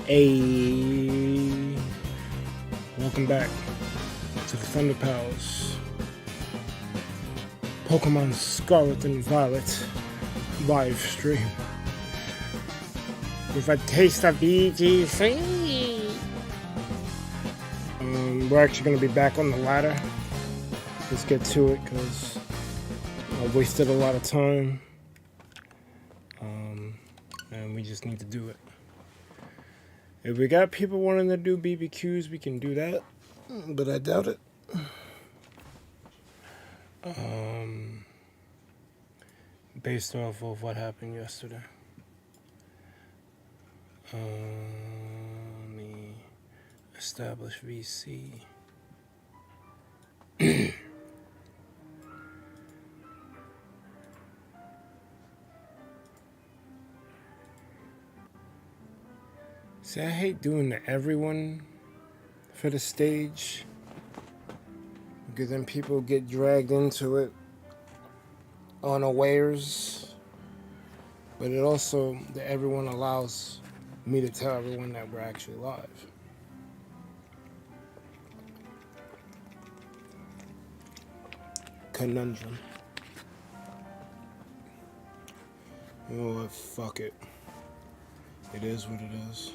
Hey, welcome back to the ThunderPals Pokémon Scarlet and Violet live stream with a taste of VGC. We're actually going to be back on the ladder. Let's get to it because I wasted a lot of time, and we just need to do it. If we got people wanting to do BBQs, we can do that, but I doubt it. Based off of what happened yesterday. Let me establish VC. See, I hate doing the everyone for the stage, because then people get dragged into it unawares. But it also, the everyone allows me to tell everyone that we're actually live. Conundrum. You know what? Fuck it. It is what it is.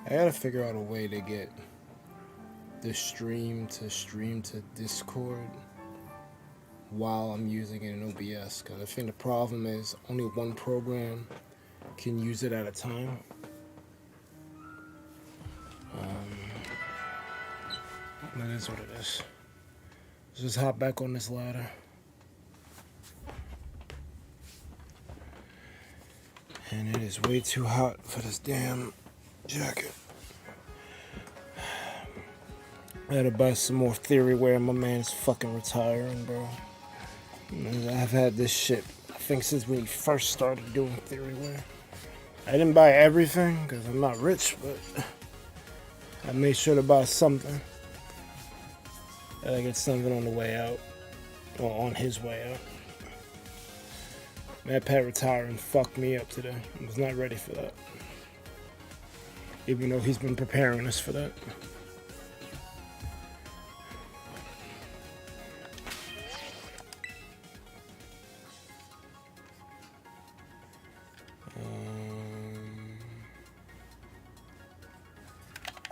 I gotta figure out a way to get the stream to Discord while I'm using it in OBS, because I think the problem is only one program can use it at a time. That is what it is. Let's just hop back on this ladder. And it is way too hot for this damn jacket. I had to buy some more theory wear. My man's fucking retiring, bro. I've had this shit, I think, since when he first started doing theory wear. I didn't buy everything because I'm not rich, but I made sure to buy something. I get something on the way out, or on his way out. That Pat retiring fucked me up today. I was not ready for that. Even though he's been preparing us for that.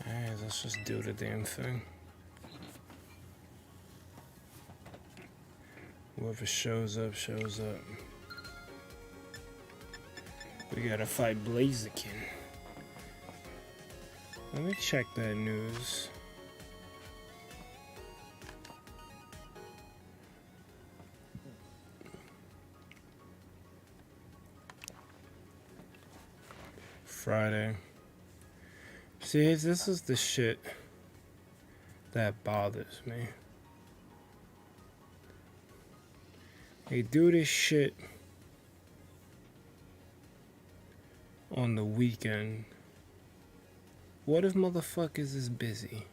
Alright, let's just do the damn thing. Whoever shows up, shows up. We gotta fight Blaziken. Let me check that news. Friday. See, this is the shit that bothers me. They do this shit on the weekend. What if motherfuckers is busy?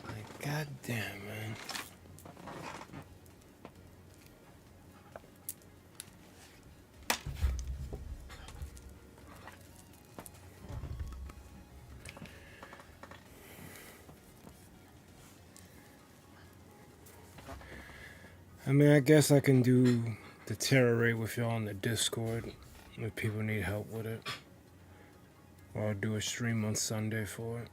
Like, goddamn, man. I mean, I guess I can do the terror rate with y'all on the Discord if people need help with it. Or I'll do a stream on Sunday for it.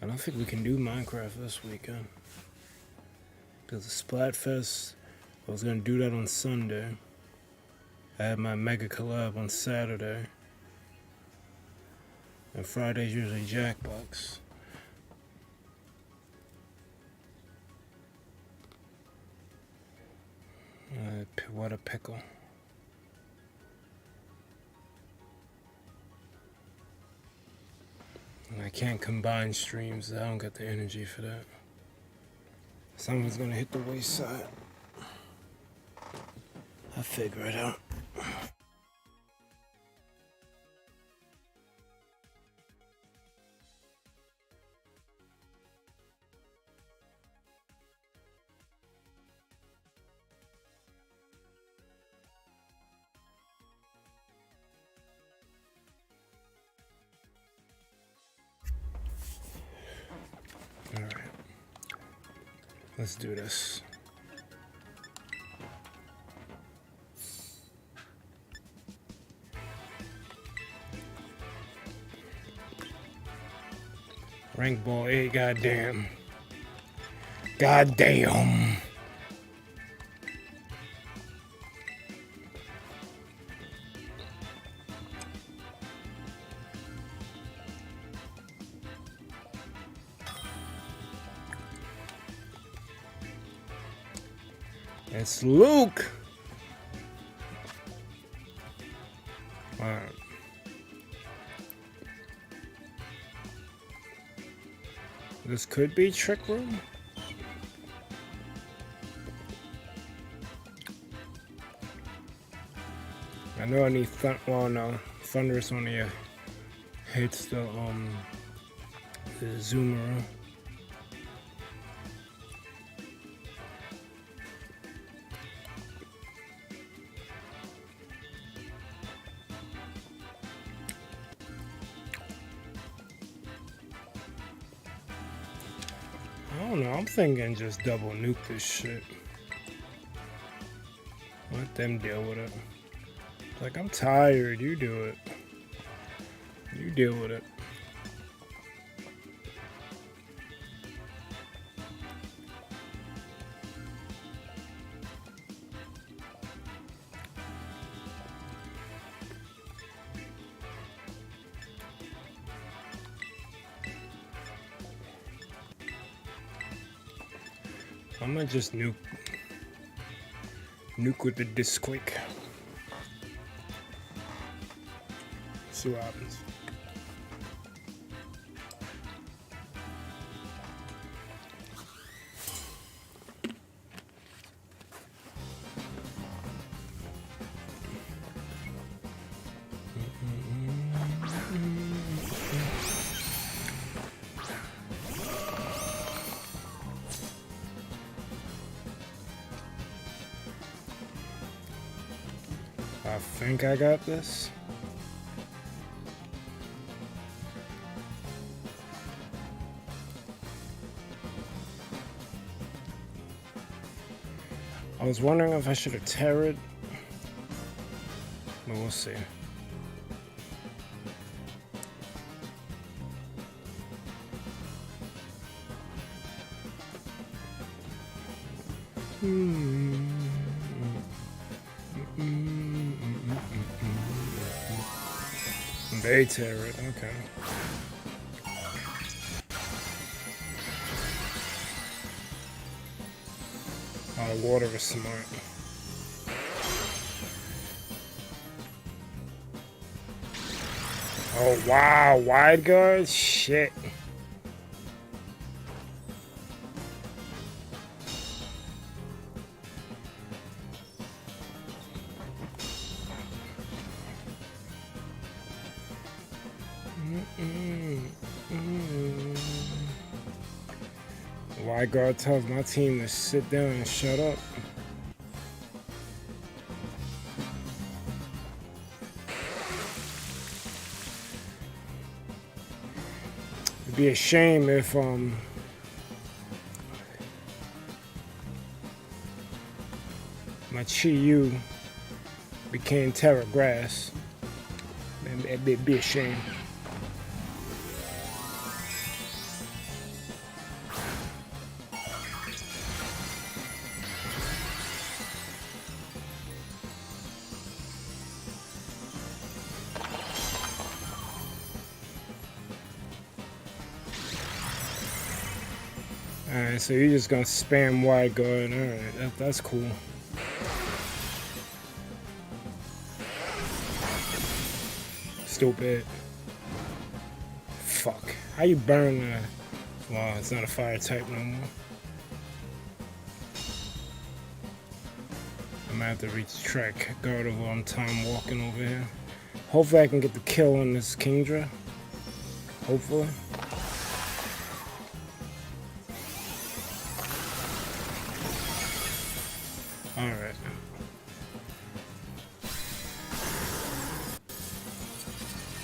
I don't think we can do Minecraft this weekend. Because the Splatfest, I was going to do that on Sunday. I had my mega collab on Saturday. And Friday's usually Jackbox. What a pickle. And I can't combine streams. I don't got the energy for that. Someone's gonna hit the waist side. I'll figure it out. Let's do this. Rank ball 8, goddamn. Goddamn. It's Luke. All right. This could be Trick Room. I know I need well, no, Thunderous only hits the zoomer. I don't know, I'm thinking just double nuke this shit. Let them deal with it. Like, I'm tired, you do it. You deal with it. I'm gonna just nuke with the disc quick. See what happens. I think I got this. I was wondering if I should have terrored, but we'll see. They tear it, okay. Oh, water is smart. Oh wow, wide guard? Shit. Wide guard tells my team to sit down and shut up. It'd be a shame if my Chi-Yu became Terra Grass. It'd be a shame. Alright, so you're just gonna spam wide guard. Alright, that's cool. Stupid. Fuck. How you burn that? Wow, it's not a fire type no more. I'm gonna have to reach track guard while I'm time walking over here. Hopefully I can get the kill on this Kingdra. Hopefully. Alright.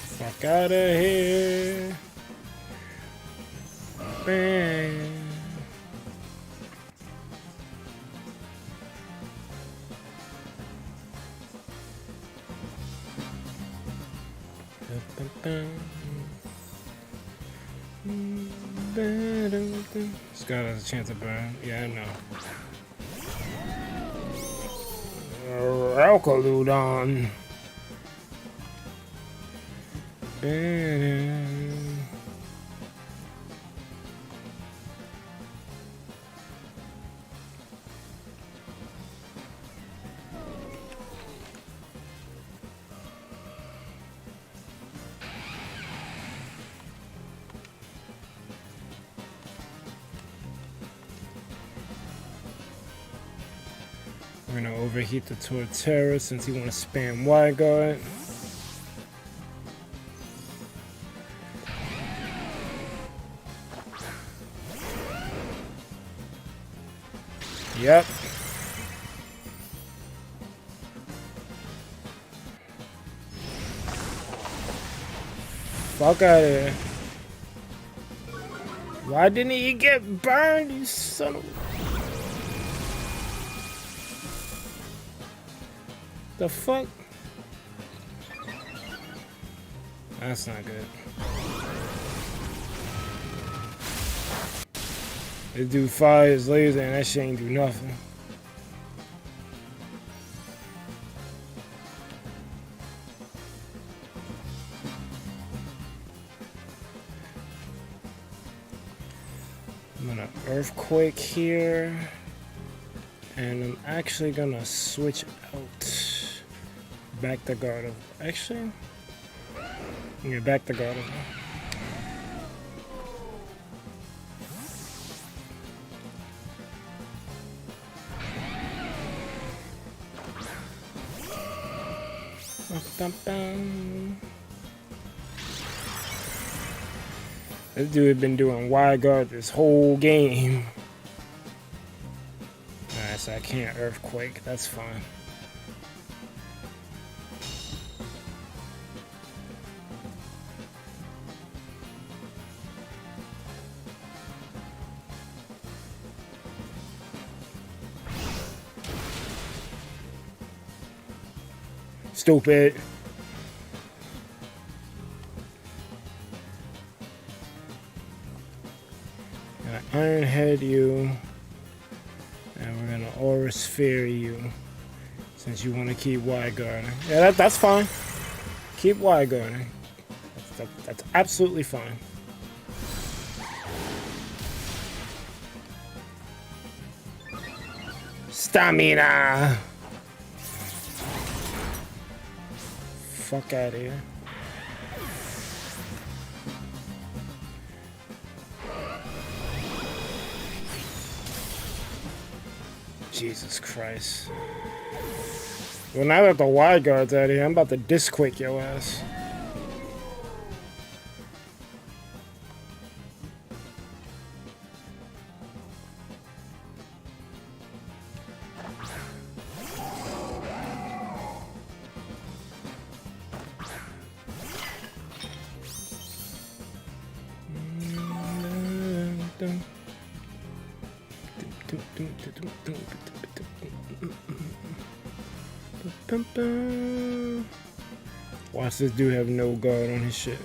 Fuck out of here. Bang. Scott has a chance to burn. Yeah, I know. Alkaludon. We're gonna overheat the Torterra since he wanna spam wide guard. Yep. Fuck out of here. Why didn't he get burned, you son of... The fuck? That's not good. This dude fired his laser and that shit ain't do nothing. I'm gonna earthquake here. And I'm actually gonna switch out. Back the guard of actually. Yeah, back the guard of. This dude had been doing wide guard this whole game. Alright, so I can't earthquake. That's fine. Stupid. Gonna Iron Head you. And we're gonna Aura Sphere you. Since you want to keep wide guarding. Yeah, that's fine. Keep wide guarding. That's absolutely fine. Stamina! Fuck out of here. Jesus Christ. Well, now that the wide guard's out of here, I'm about to disquick your ass. Watch this dude have no guard on his shit.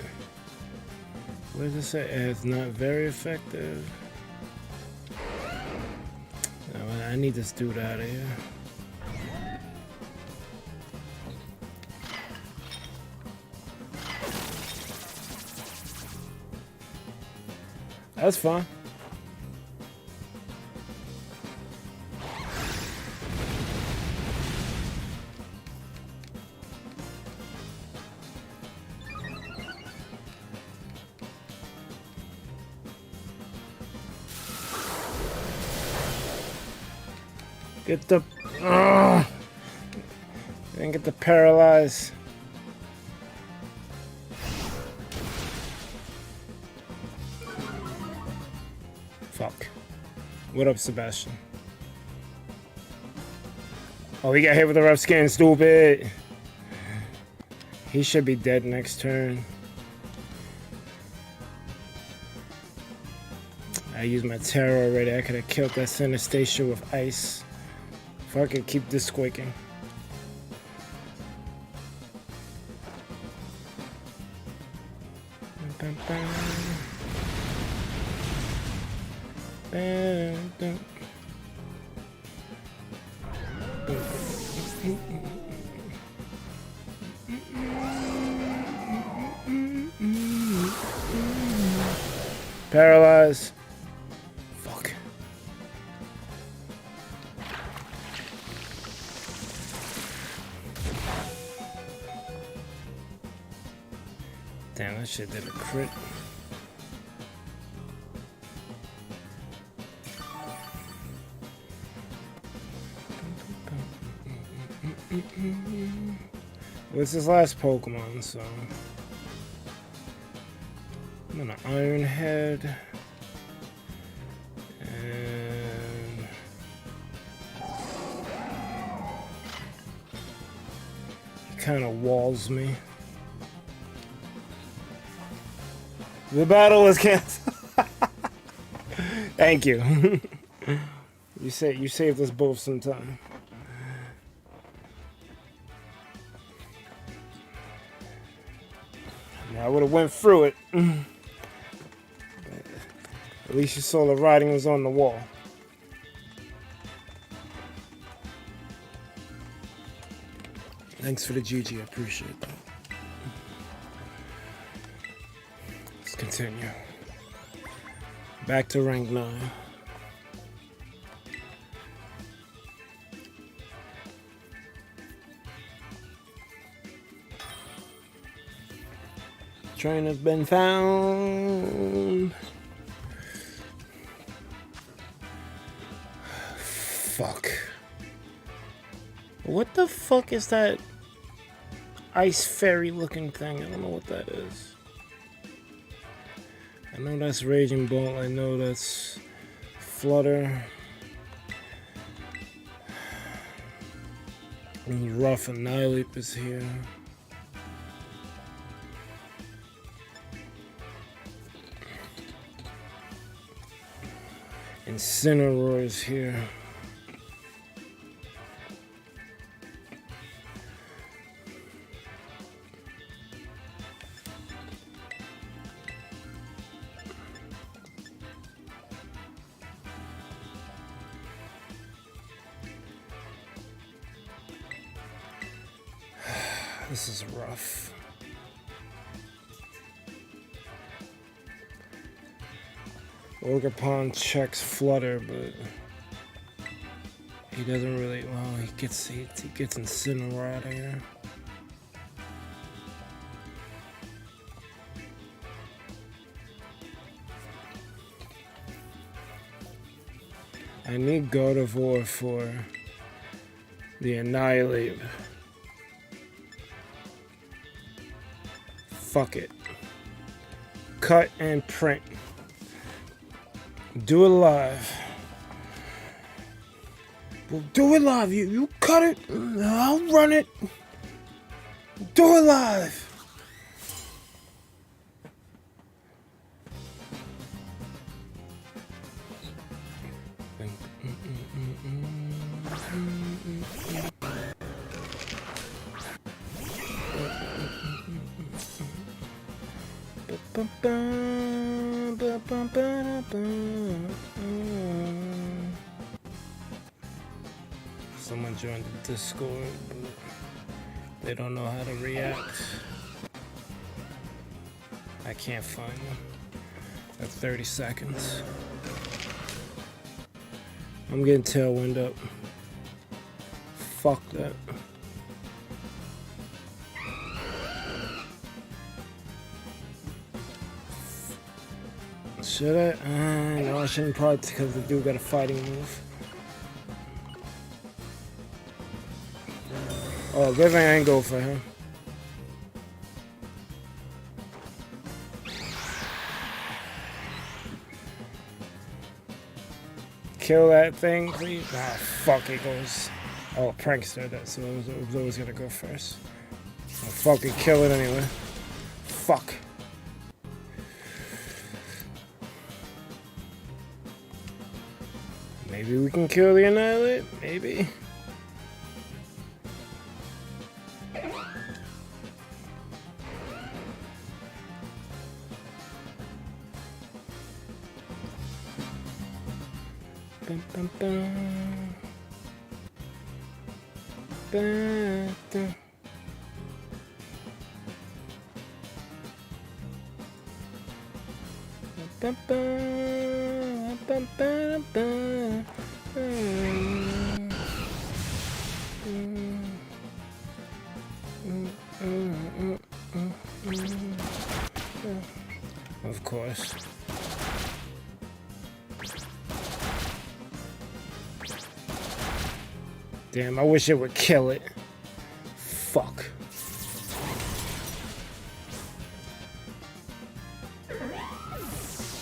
What does it say? It's not very effective. Oh, I need this dude out of here. That's fine. Get the... Didn't get the paralyze. Fuck. What up, Sebastian? Oh, he got hit with a rough skin, stupid. He should be dead next turn. I used my terror already. I could have killed that Synesthesia with ice. If I could keep this squeaking. Paralyze. Fuck. Damn, that shit did a crit. Well, it's his last Pokemon, so I'm gonna Iron Head and he kind of walls me. The battle was canceled. Thank you. You saved us both some time. I would have went through it. At least you saw the writing was on the wall. Thanks for the GG, I appreciate that. Let's continue. Back to rank 9. Trainer's been found. Fuck. What the fuck is that ice fairy looking thing? I don't know what that is. I know that's Raging Bolt. I know that's Flutter. Rough Annihilate is here. Incineroar is here. This is rough. Ogerpon checks Flutter, but he doesn't really. Well, he gets Incineroar out of here. I need Gardevoir for the Annihilate. Fuck it. Cut and print. Do it live. We'll do it live. You cut it. I'll run it. Do it live. Someone joined the Discord, but they don't know how to react. I can't find them. That's 30 seconds. I'm getting Tailwind up. Fuck that. Should I? No, I shouldn't probably, because the dude got a fighting move. Oh, good thing I ain't go for him. Kill that thing, please. Ah, fuck, it goes. Oh, prankster, so it was always gonna go first. I'll fucking kill it anyway. Fuck. Maybe we can kill the Annihilate? Maybe. Of course. Damn, I wish it would kill it. Fuck.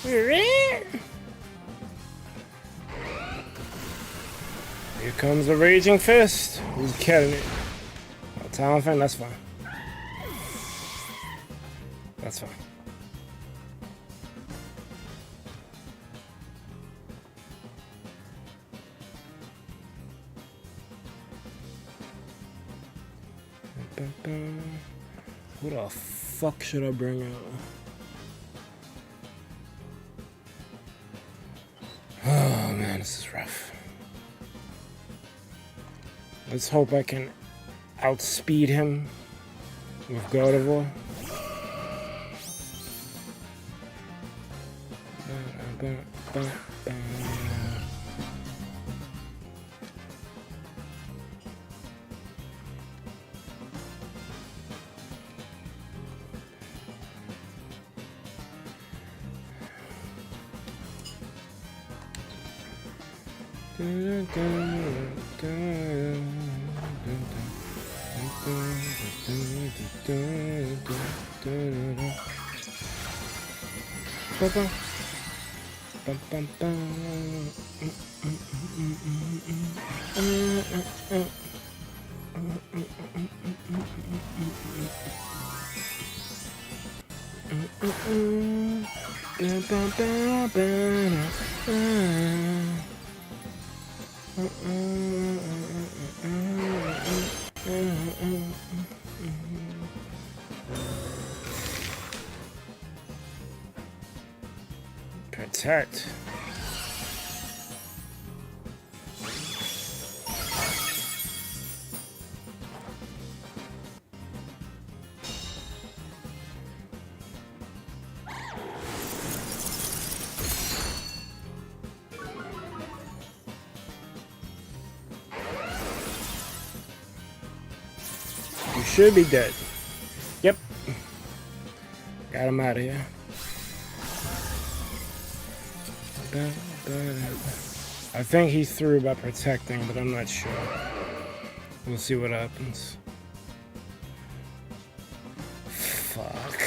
Here comes a raging fist. Who's killing it? Oh, Talon Fan, that's fine. That's fine. Who the fuck should I bring out? Oh man, this is rough. Let's hope I can outspeed him with Gardevoir. Protect. You should be dead. Yep. Got him out of here. I think he threw by protecting, but I'm not sure. We'll see what happens. Fuck.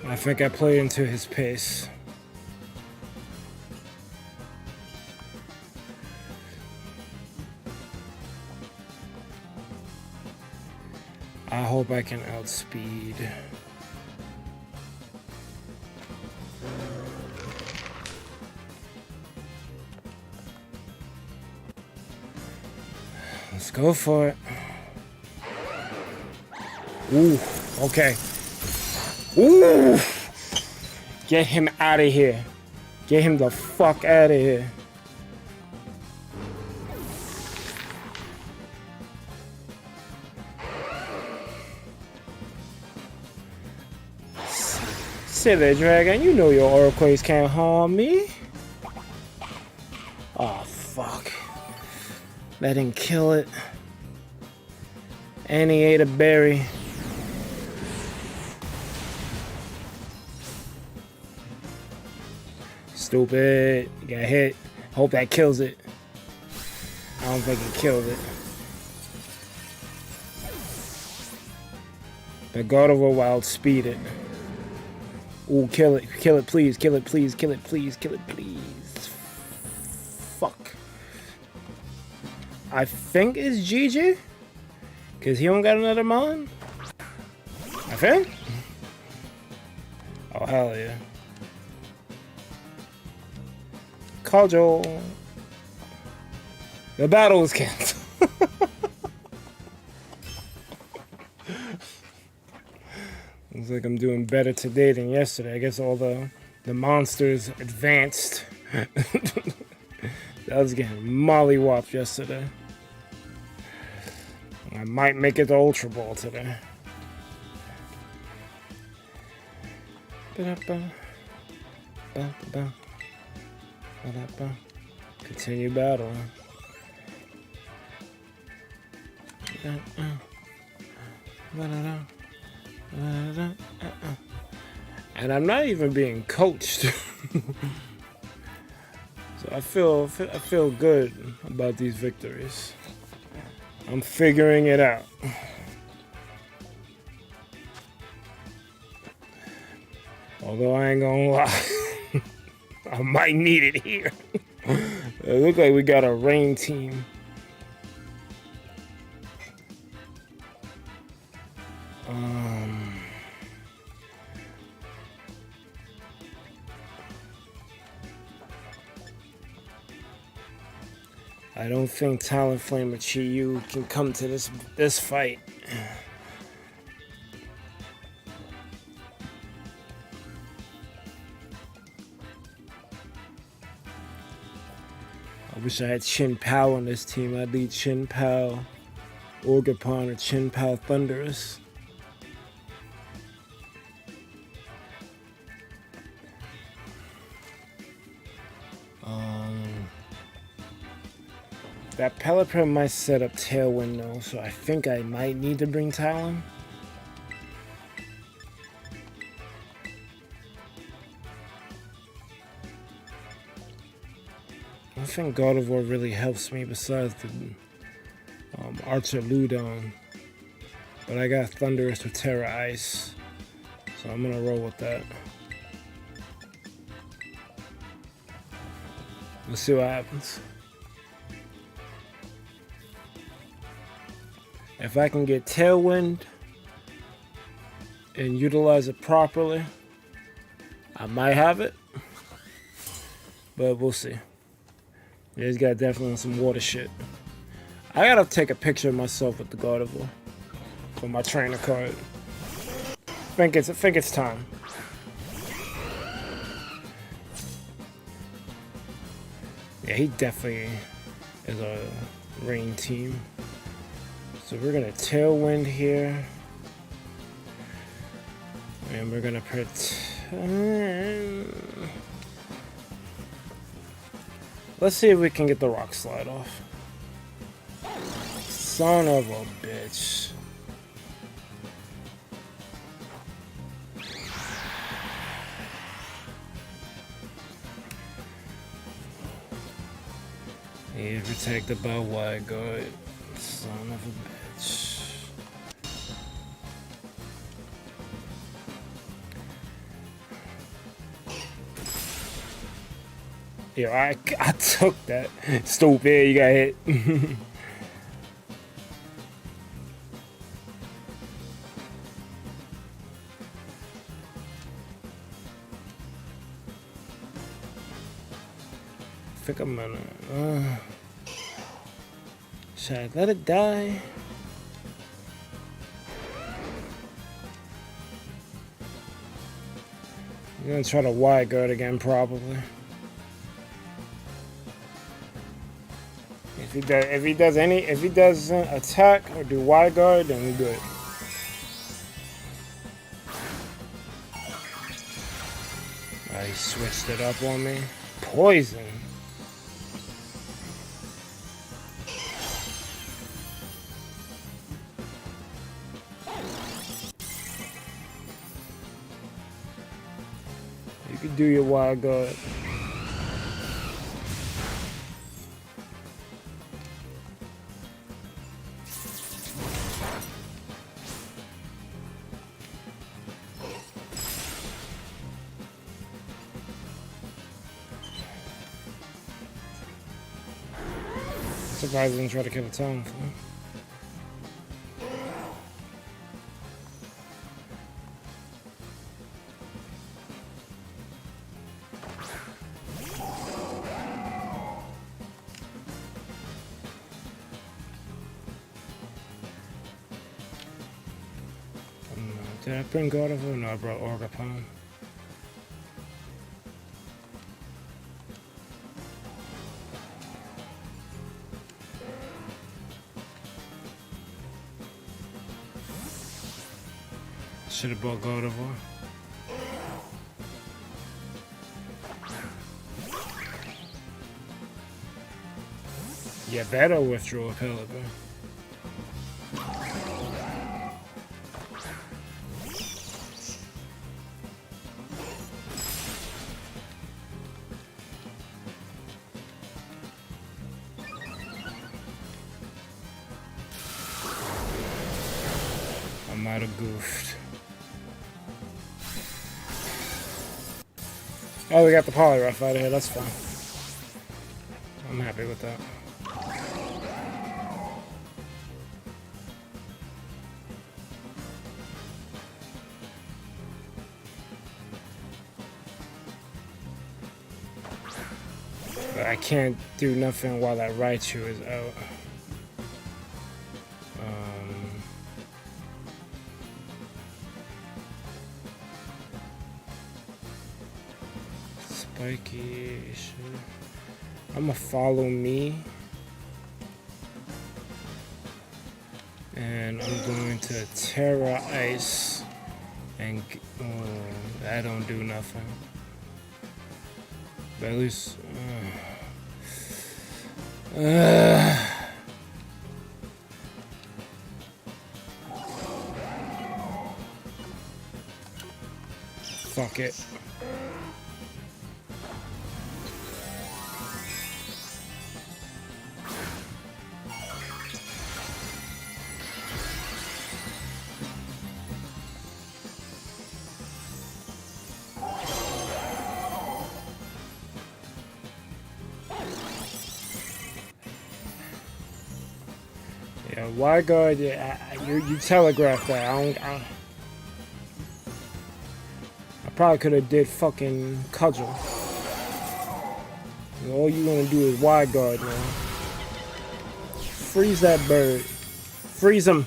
I think I played into his pace. I hope I can outspeed. Let's go for it. Ooh, okay. Ooh! Get him out of here. Get him the fuck out of here. Sit there, Dragon. You know your Oracles can't harm me. Oh, fuck. Let him kill it. And he ate a berry. Stupid. You got hit. Hope that kills it. I don't think it killed it. But Gardevoir will outspeed it. Ooh, kill it. Kill it, please. Kill it, please. Kill it, please. Kill it, please. Fuck. I think it's GG. Because he don't got another mon. I think. Oh, hell yeah. Cudgel. The battle is canceled. Looks like I'm doing better today than yesterday. I guess all the monsters advanced. I was getting mollywopped yesterday. I might make it to Ultra Ball today. Continue battling. And I'm not even being coached. So I feel good about these victories. I'm figuring it out. Although I ain't gonna lie, I might need it here. It looks like we got a rain team. I don't think Talonflame or Chi-Yu can come to this fight. I wish I had Chin Pao on this team. I'd lead Chin Pao, Orgapon, or Chin Pao Thunderous. That Pelipper might set up Tailwind though, so I think I might need to bring Talon. I don't think God of War really helps me besides the Archer Ludon. But I got Thunderous with Terra Ice, so I'm gonna roll with that. Let's see what happens. If I can get Tailwind and utilize it properly, I might have it. But we'll see. Yeah, he's got definitely some water shit. I gotta take a picture of myself with the Gardevoir for my trainer card. I think it's time. Yeah, he definitely is a rain team. So we're gonna Tailwind here. And we're gonna let's see if we can get the Rock Slide off. Son of a bitch. He's protected by Wide Guard. Son of a bitch. Yo, I took that. Stupid, you got hit. I think I'm gonna... should I let it die? I'm gonna try to Wide Guard again, probably. If he doesn't attack or do Wide Guard, then we're good. He switched it up on me. Poison. You can do your Wide Guard. Surprised I didn't try to kill a tongue. Did I bring Gardevoir? No, I brought Orgapon. Should have bought Gardevoir. Yeah, that'll withdraw a pellet, bro. I might have goofed. Oh, we got the Polyrough out of here, that's fine. I'm happy with that. But I can't do nothing while that Raichu is out. Spiky. I'ma follow me. And I'm going to Terra Ice. And that don't do nothing. But at least. Fuck it. Yeah, why God? You telegraphed that. I probably could have did fucking cudgel. All you want to do is wide guard now. Freeze that bird. Freeze him.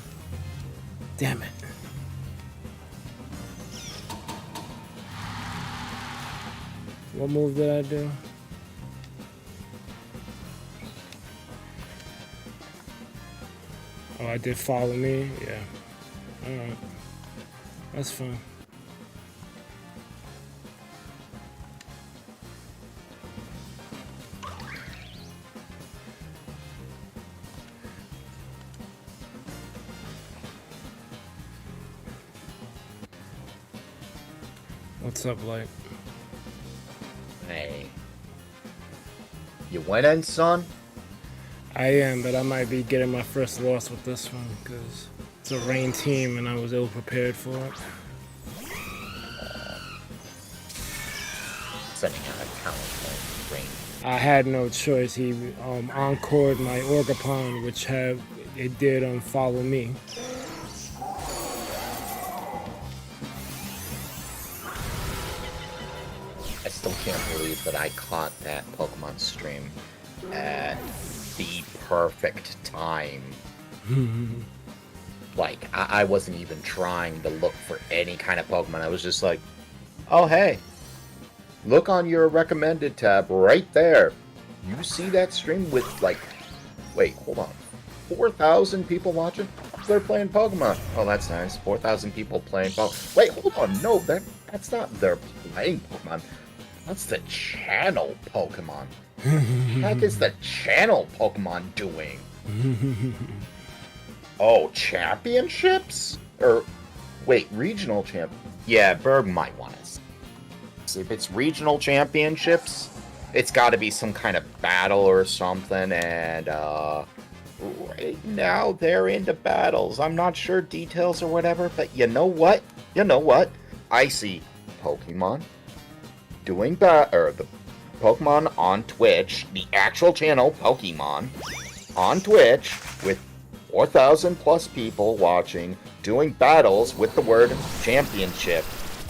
Damn it. What move did I do? Oh, I did follow me? Yeah. Alright. That's fine. What's up, Light? Hey. You winning, son? I am, but I might be getting my first loss with this one, because it's a rain team and I was ill-prepared for it. Sending out a talent rain. I had no choice. He encored my Orgapon, which it did follow me. I still can't believe that I caught that Pokemon stream at the perfect time. Like, I wasn't even trying to look for any kind of Pokemon. I was just like, oh, hey, look on your recommended tab right there. You see that stream with, like, wait, hold on. 4,000 people watching? They're playing Pokemon. Oh, that's nice. 4,000 people playing Pokemon. Wait, hold on. No, that's not they're playing Pokemon. That's the channel Pokemon. What the heck is the channel Pokemon doing? Oh, championships? Or, wait, regional champ? Yeah, Berg might want to. If it's regional championships, it's got to be some kind of battle or something, and, right now they're into battles. I'm not sure details or whatever, but you know what? I see Pokemon doing the Pokemon on Twitch, the actual channel Pokemon on Twitch with 4,000 plus people watching, doing battles with the word championship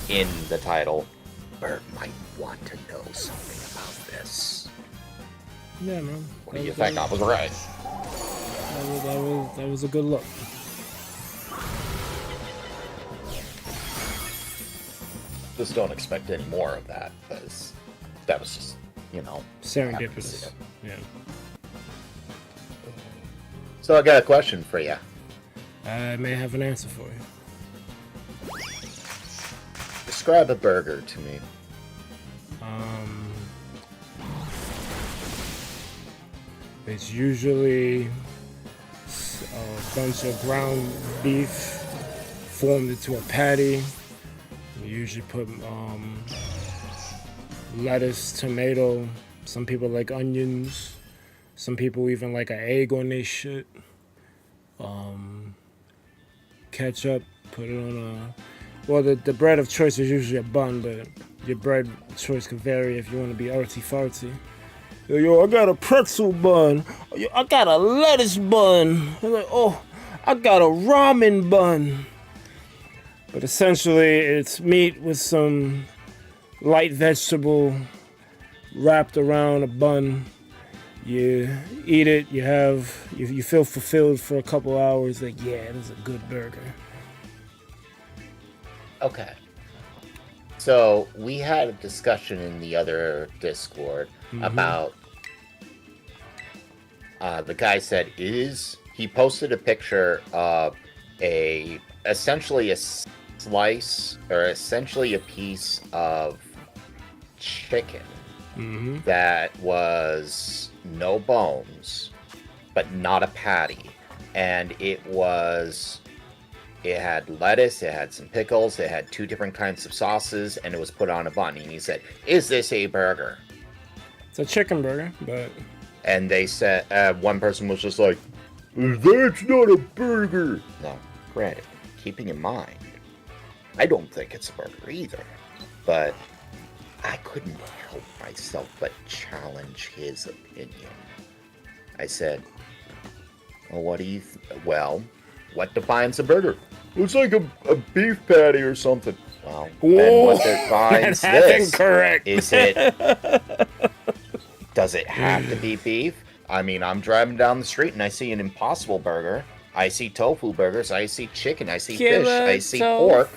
in the title. Bert might want to know something about this. Yeah, man. What do you think? I was right. That was a good look. Just don't expect any more of that, because that was just, serendipitous. Yeah. So I got a question for you. I may have an answer for you. Describe a burger to me. It's usually a bunch of ground beef formed into a patty. You usually put lettuce, tomato. Some people like onions. Some people even like an egg on their shit. Ketchup. Put it on a. Well, the bread of choice is usually a bun, but your bread choice can vary if you want to be artsy fartsy. Yo, I got a pretzel bun. Yo, I got a lettuce bun. I'm like, oh, I got a ramen bun. But essentially, it's meat with some light vegetable wrapped around a bun. You eat it, you feel fulfilled for a couple hours. Like, yeah, this is a good burger. Okay. So we had a discussion in the other Discord about the guy said he posted a picture of essentially a slice or essentially a piece of chicken that was no bones, but not a patty, and it had lettuce, it had some pickles, it had 2 different kinds of sauces, and it was put on a bun. And he said, "Is this a burger?" It's a chicken burger, but... And they said, one person was just like, "That's not a burger." Now, granted, keeping in mind, I don't think it's a burger either. But I couldn't help myself but challenge his opinion. I said, "Well, what do you... Well, what defines a burger?" "It's like a beef patty or something." Well, then what defines this? Incorrect. Is it... Does it have to be beef? I mean, I'm driving down the street and I see an Impossible Burger. I see tofu burgers. I see chicken. I see fish. I see pork.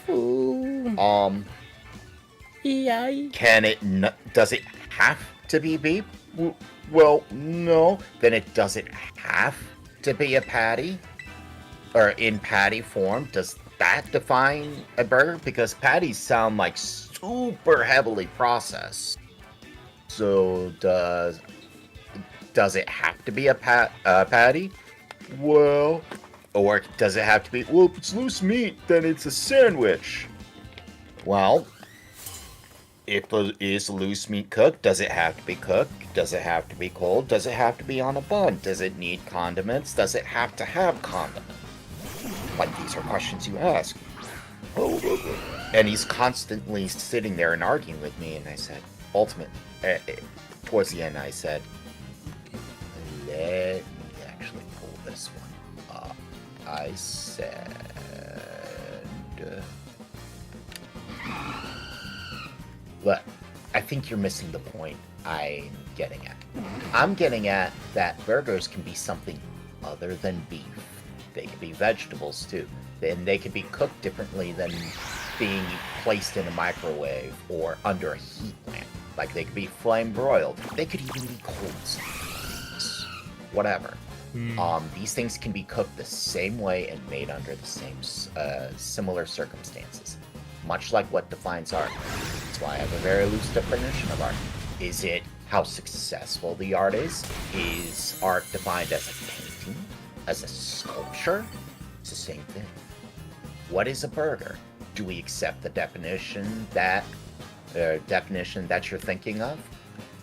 Does it have to be beef? Well, no. Then it doesn't have to be a patty? Or in patty form? Does that define a burger? Because patties sound like super heavily processed. So does it have to be a patty? Well, or does it have to be... Well, if it's loose meat, then it's a sandwich. Well, is loose meat cooked? Does it have to be cooked? Does it have to be cold? Does it have to be on a bun? Does it need condiments? Does it have to have condiments? Like, these are questions you ask. And he's constantly sitting there and arguing with me, and I said, towards the end, I said, let me actually pull this one up. I said, but I think you're missing the point I'm getting at. I'm getting at that burgers can be something other than beef. They can be vegetables too. And they can be cooked differently than being placed in a microwave or under a heat lamp. Like, they could be flame broiled. They could even be cold sometimes. Whatever. These things can be cooked the same way and made under the same similar circumstances. Much like what defines art. That's why I have a very loose definition of art. Is it how successful the art is? Is art defined as a painting? As a sculpture? It's the same thing. What is a burger? Do we accept the definition that you're thinking of?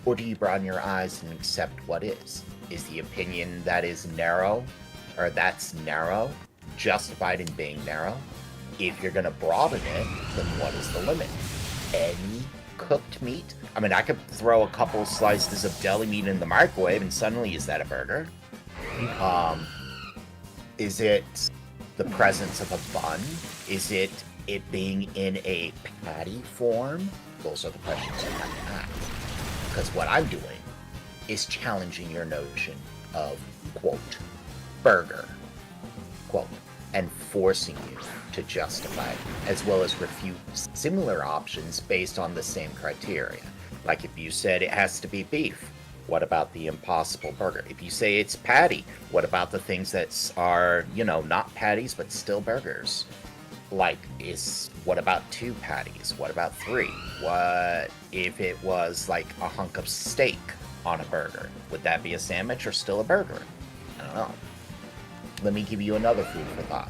Or do you broaden your eyes and accept what is? Is the opinion that is narrow, or that's narrow, justified in being narrow? If you're going to broaden it, then what is the limit? Any cooked meat? I mean, I could throw a couple slices of deli meat in the microwave and suddenly, is that a burger? Is it the presence of a bun? Is it being in a patty form? Those are the questions you have to ask. Because what I'm doing is challenging your notion of, quote, burger, quote, and forcing you to justify it, as well as refute similar options based on the same criteria. Like if you said it has to be beef, what about the Impossible Burger? If you say it's patty, what about the things that are, not patties, but still burgers? like, what about 2 patties? What about 3? What if it was like a hunk of steak on a burger? Would that be a sandwich or still a burger? I don't know. Let me give you another food for thought.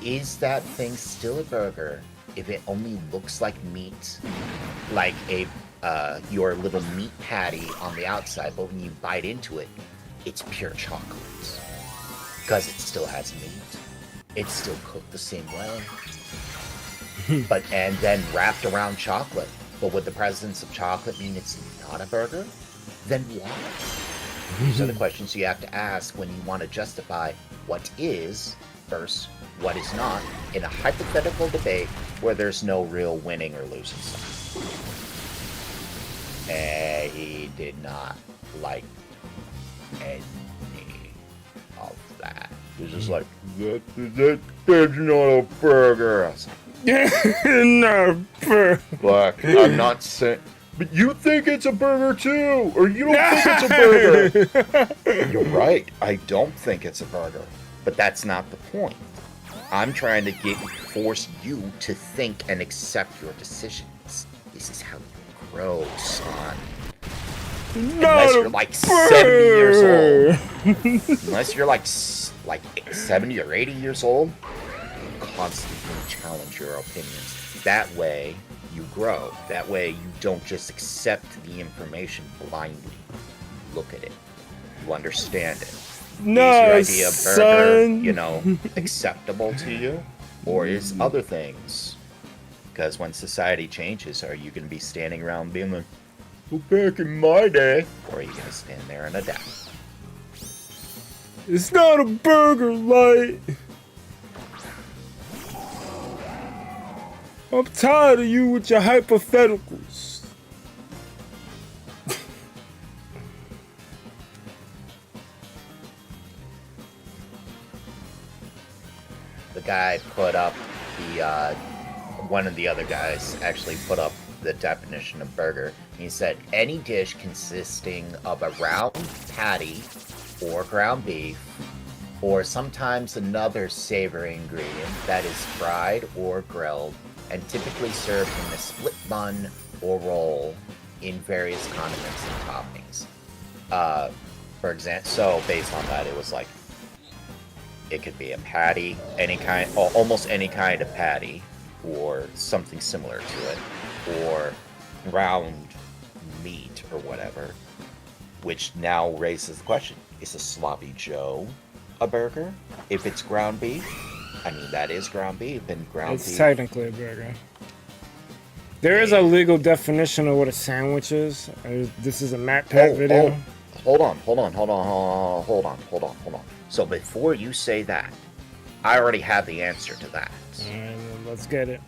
Is that thing still a burger if it only looks like meat, like your little meat patty on the outside, but when you bite into it, it's pure chocolate? Because it still has meat. It's still cooked the same way. And then wrapped around chocolate. But would the presence of chocolate mean it's not a burger? Then why? These are the questions you have to ask when you want to justify what is versus what is not in a hypothetical debate where there's no real winning or losing side. He did not like any of that. He's just like, that's not a burger. I was like, No, Black, I'm not saying... But you think it's a burger too, or you don't think it's a burger. You're right, I don't think it's a burger. But that's not the point. I'm trying to force you to think and accept your decisions. This is how you grow, son. Unless you're like 70 years old. Unless you're like 70 or 80 years old, constantly challenge your opinions. That way, you grow. That way, you don't just accept the information blindly. Look at it. You understand it. No, is your idea of burger, son. you know, acceptable to you? Or is other things? Because when society changes, are you going to be standing around being like, well, back in my day? Or are you going to stand there and adapt? It's not a burger, light. I'm tired of you with your hypotheticals. The guy put up one of the other guys actually put up the definition of burger. He said, any dish consisting of a round patty or ground beef, or sometimes another savory ingredient that is fried or grilled, and typically served in a split bun or roll in various condiments and toppings. For example, so based on that, it was like, it could be a patty, almost any kind of patty, or something similar to it, or ground meat or whatever, which now raises the question, is a sloppy Joe a burger? If it's ground beef? I mean, that is ground beef, and ground beef... It's technically a burger. There is a legal definition of what a sandwich is. This is a MatPat video. Hold on. So before you say that, I already have the answer to that. Alright, let's get it.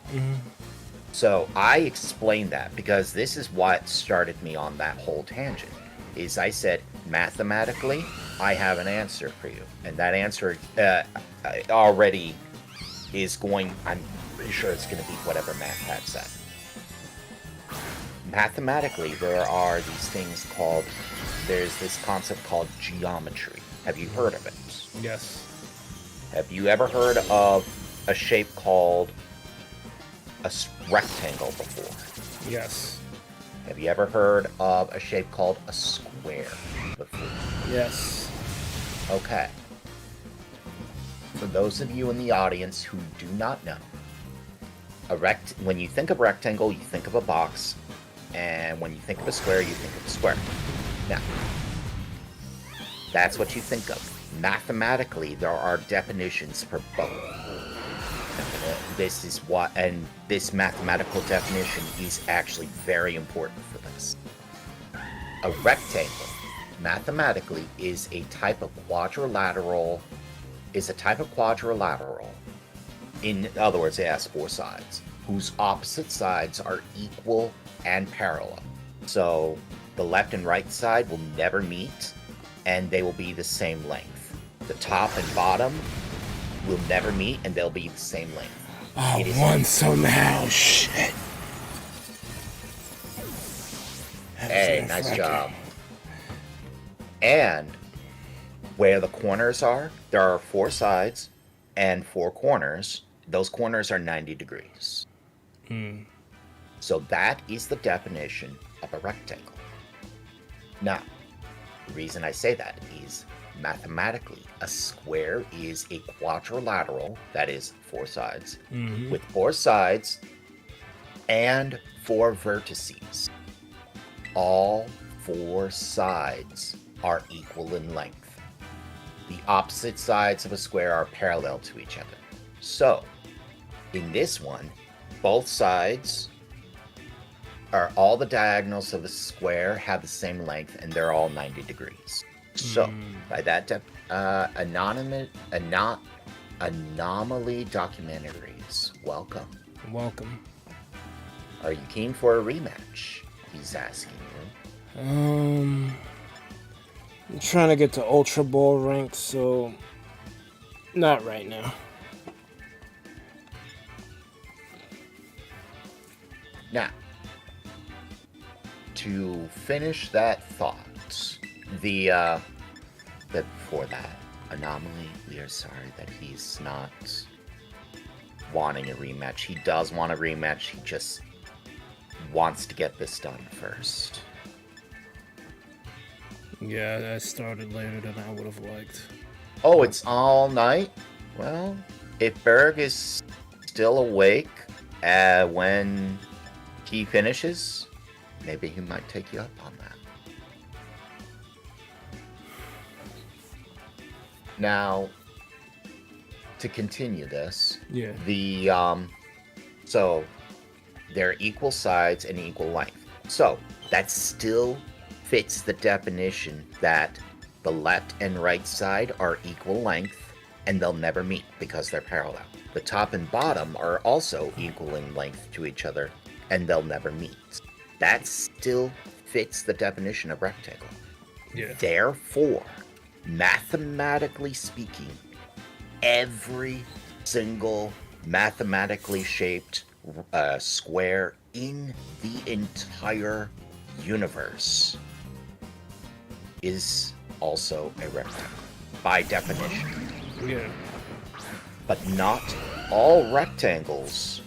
So I explained that because this is what started me on that whole tangent. Is I said, mathematically, I have an answer for you. And that answer already is going, I'm pretty sure it's going to be whatever MatPat said. Mathematically, there are these things called, there's this concept called geometry. Have you heard of it? Yes. Have you ever heard of a shape called a rectangle before? Yes. Have you ever heard of a shape called a square before? Yes. Okay. For those of you in the audience who do not know, when you think of rectangle, you think of a box, and when you think of a square, you think of a square. Now, that's what you think of. Mathematically, there are definitions for both. This is what, and this mathematical definition is actually very important for this. A rectangle, mathematically, is a type of quadrilateral. In other words, it has 4 sides, whose opposite sides are equal and parallel. So the left and right side will never meet, and they will be the same length. The top and bottom will never meet, and they'll be the same length. I won somehow, shit. Hey, nice job. And where the corners are, there are 4 sides and 4 corners, those corners are 90 degrees. So that is the definition of a rectangle. Now, the reason I say that is mathematically, a square is a quadrilateral, that is 4 sides, with 4 sides and 4 vertices. All 4 sides are equal in length. The opposite sides of a square are parallel to each other. So, in this one, both sides are all the diagonals of the square have the same length, and they're all 90 degrees. So, by that anomaly documentaries, welcome. Welcome. Are you keen for a rematch? He's asking you. I'm trying to get to Ultra Ball rank, so not right now. Now, to finish that thought, before that, Anomaly, we are sorry that he's not wanting a rematch. He does want a rematch, he just wants to get this done first. Yeah, I started later than I would have liked. Oh, it's all night? Well, if Berg is still awake when he finishes, maybe he might take you up on that. Now, to continue this, so they're equal sides and equal length. So that still fits the definition that the left and right side are equal length and they'll never meet because they're parallel. The top and bottom are also equal in length to each other and they'll never meet. That still fits the definition of rectangle. Yeah. Therefore, mathematically speaking, every single mathematically shaped square in the entire universe is also a rectangle, by definition. Yeah. But not all rectangles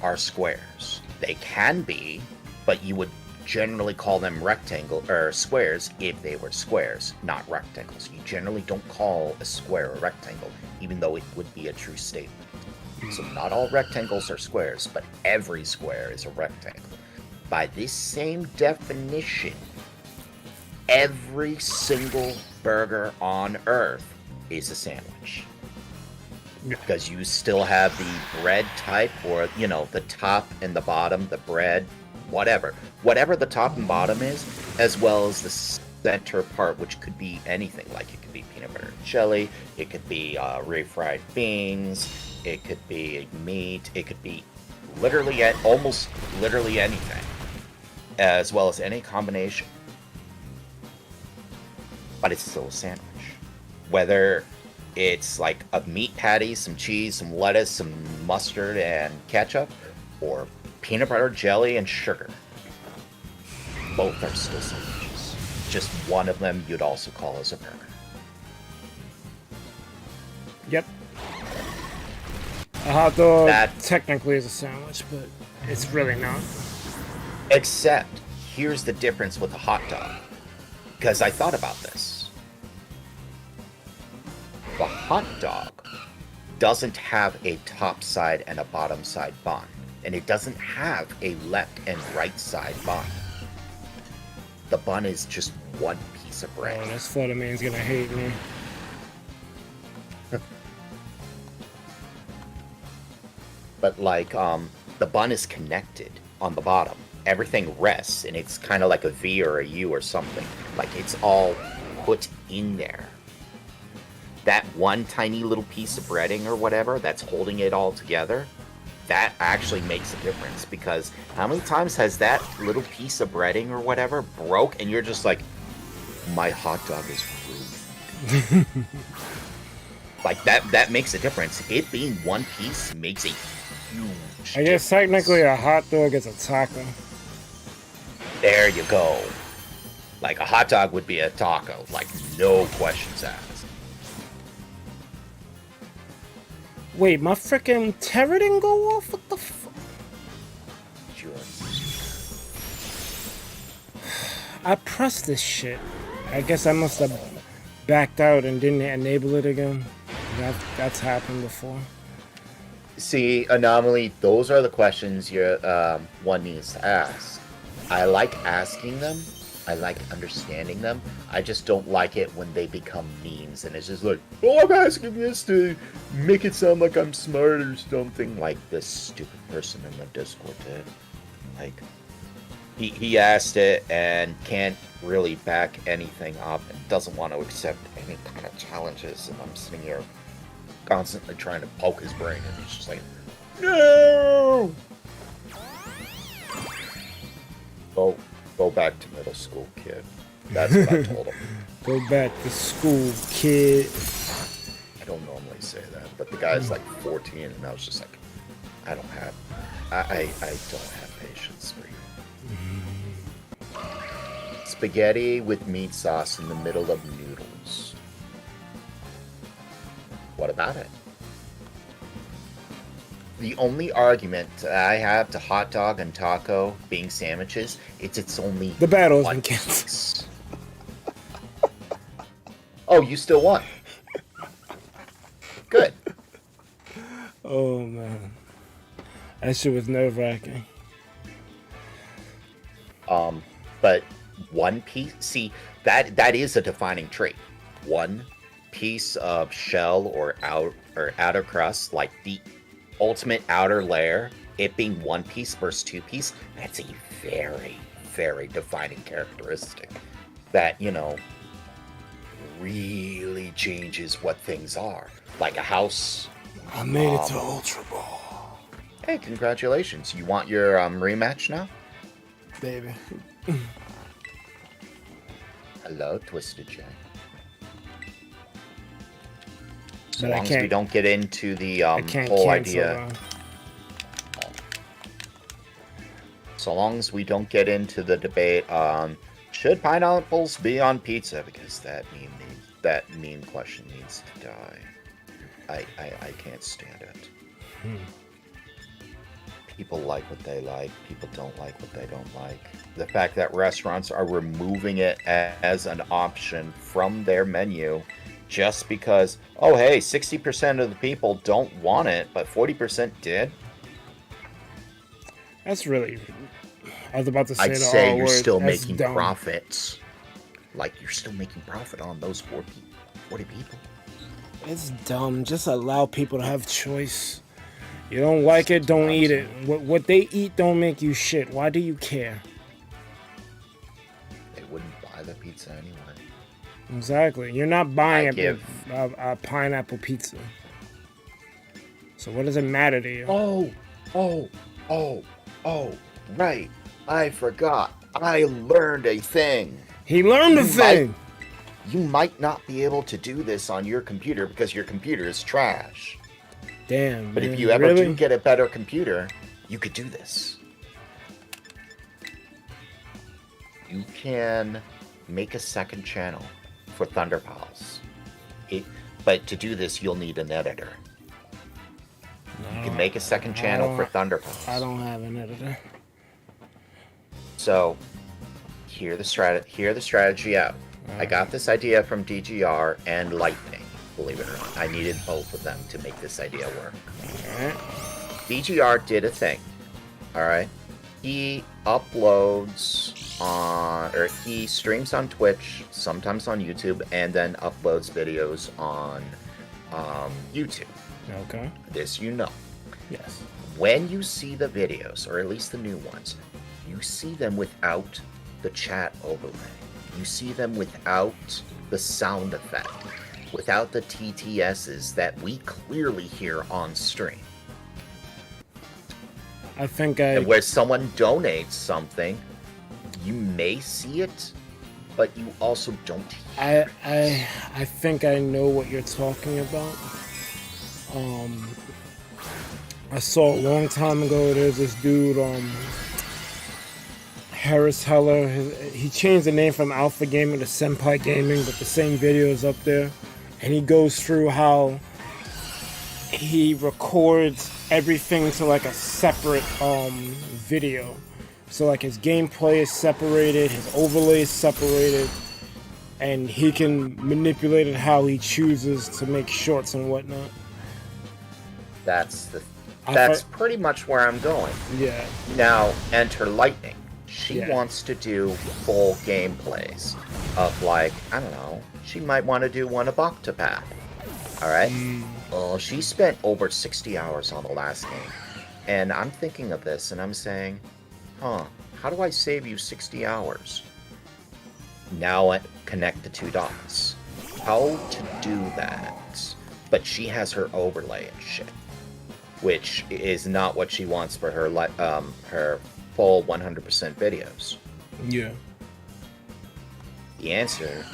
are squares. They can be, but you would generally call them rectangle or squares if they were squares, not rectangles. You generally don't call a square a rectangle, even though it would be a true statement. So not all rectangles are squares, but every square is a rectangle. By this same definition, every single burger on Earth is a sandwich. Because you still have the bread type, or, you know, the top and the bottom, the bread, whatever the top and bottom is, as well as the center part, which could be anything. Like it could be peanut butter and jelly, it could be refried beans, it could be meat, it could be literally almost literally anything, as well as any combination. But it's still a sandwich. Whether it's like a meat patty, some cheese, some lettuce, some mustard and ketchup, or peanut butter, jelly, and sugar. Both are still sandwiches. Just one of them you'd also call as a burger. Yep. A hot dog technically is a sandwich, but it's really not. Except, here's the difference with a hot dog. Because I thought about this. The hot dog doesn't have a top side and a bottom side bun. And it doesn't have a left and right side bun. The bun is just one piece of bread. Oh, this photo man's gonna hate me. But like, the bun is connected on the bottom. Everything rests, and it's kind of like a V or a U or something. Like, it's all put in there. That one tiny little piece of breading or whatever that's holding it all together, that actually makes a difference, because how many times has that little piece of breading or whatever broke and you're just like, my hot dog is ruined. Like, that makes a difference. It being one piece makes a huge I guess technically a hot dog is a taco. There you go. Like, a hot dog would be a taco, like, no questions asked. Wait, my freaking terror didn't go off? What the fuck? Sure. I pressed this shit. I guess I must have backed out and didn't enable it again. That's happened before. See, Anomaly, those are the questions one needs to ask. I like asking them. I like understanding them. I just don't like it when they become memes and it's just like, oh, I'm asking this to make it sound like I'm smart or something, like this stupid person in the Discord did. Like, he asked it and can't really back anything up and doesn't want to accept any kind of challenges, and I'm sitting here constantly trying to poke his brain and he's just like, no! Go back to middle school, kid. That's what I told him. Go back to school, kid. I don't normally say that, but the guy's like 14, and I was just like, I don't have patience for you. Spaghetti with meat sauce in the middle of noodles. What about it? The only argument I have to hot dog and taco being sandwiches, it's only the battle's one been canceled. Oh, you still won. Good. Oh man, that shit was nerve-wracking. But one piece. See, that is a defining trait. One piece of shell or outer crust, like the ultimate outer layer, it being one piece versus two piece, that's a very, very defining characteristic that, you know, really changes what things are. Like a house. I made it to Ultra Ball. Hey, congratulations. You want your rematch now? Baby. Hello, Twisted J. So But long as we don't get into the whole idea. So long as we don't get into the debate, should pineapples be on pizza? Because that meme question needs to die. I can't stand it. People like what they like. People don't like what they don't like. The fact that restaurants are removing it as an option from their menu just because, oh, hey, 60% of the people don't want it, but 40% did. That's really... I was about to say I'd the say R you're word. still That's making dumb. profits. Like, you're still making profit on those 40 people. It's dumb. Just allow people to have choice. You don't like it, don't eat it. What they eat don't make you shit. Why do you care? They wouldn't buy the pizza anyway. Exactly. You're not buying a pineapple pizza. So what does it matter to you? Oh, right. I forgot. I learned a thing. He learned a thing. You might not be able to do this on your computer because your computer is trash. Damn. But man, if you ever really? do get a better computer, you could do this. You can make a second channel for ThunderPals. But to do this, you'll need an editor. You can make a second channel for ThunderPals. I don't have an editor. So, hear the strategy out. I got this idea from DGR and Lightning, believe it or not. I needed both of them to make this idea work. Alright. DGR did a thing, alright? He uploads or he streams on Twitch, sometimes on YouTube, and then uploads videos on YouTube. Okay. This you know. Yes. When you see the videos, or at least the new ones, you see them without the chat overlay. You see them without the sound effect, without the TTSs that we clearly hear on stream. I think And where someone donates something, you may see it, but you also don't hear it. I think I know what you're talking about. I saw a long time ago. There's this dude, Harris Heller. He changed the name from Alpha Gaming to Senpai Gaming, but the same video is up there. And he goes through how he records everything to like a separate video. So like his gameplay is separated, his overlay is separated, and he can manipulate it how he chooses to make shorts and whatnot. That's I've pretty much where I'm going. Yeah. Now, enter Lightning. She wants to do full gameplays of, like, I don't know, she might want to do one of Octopath. Alright? Well, she spent over 60 hours on the last game. And I'm thinking of this and I'm saying, how do I save you 60 hours? Now connect the two dots. How to do that? But she has her overlay and shit, which is not what she wants for her her full 100% videos. Yeah. The answer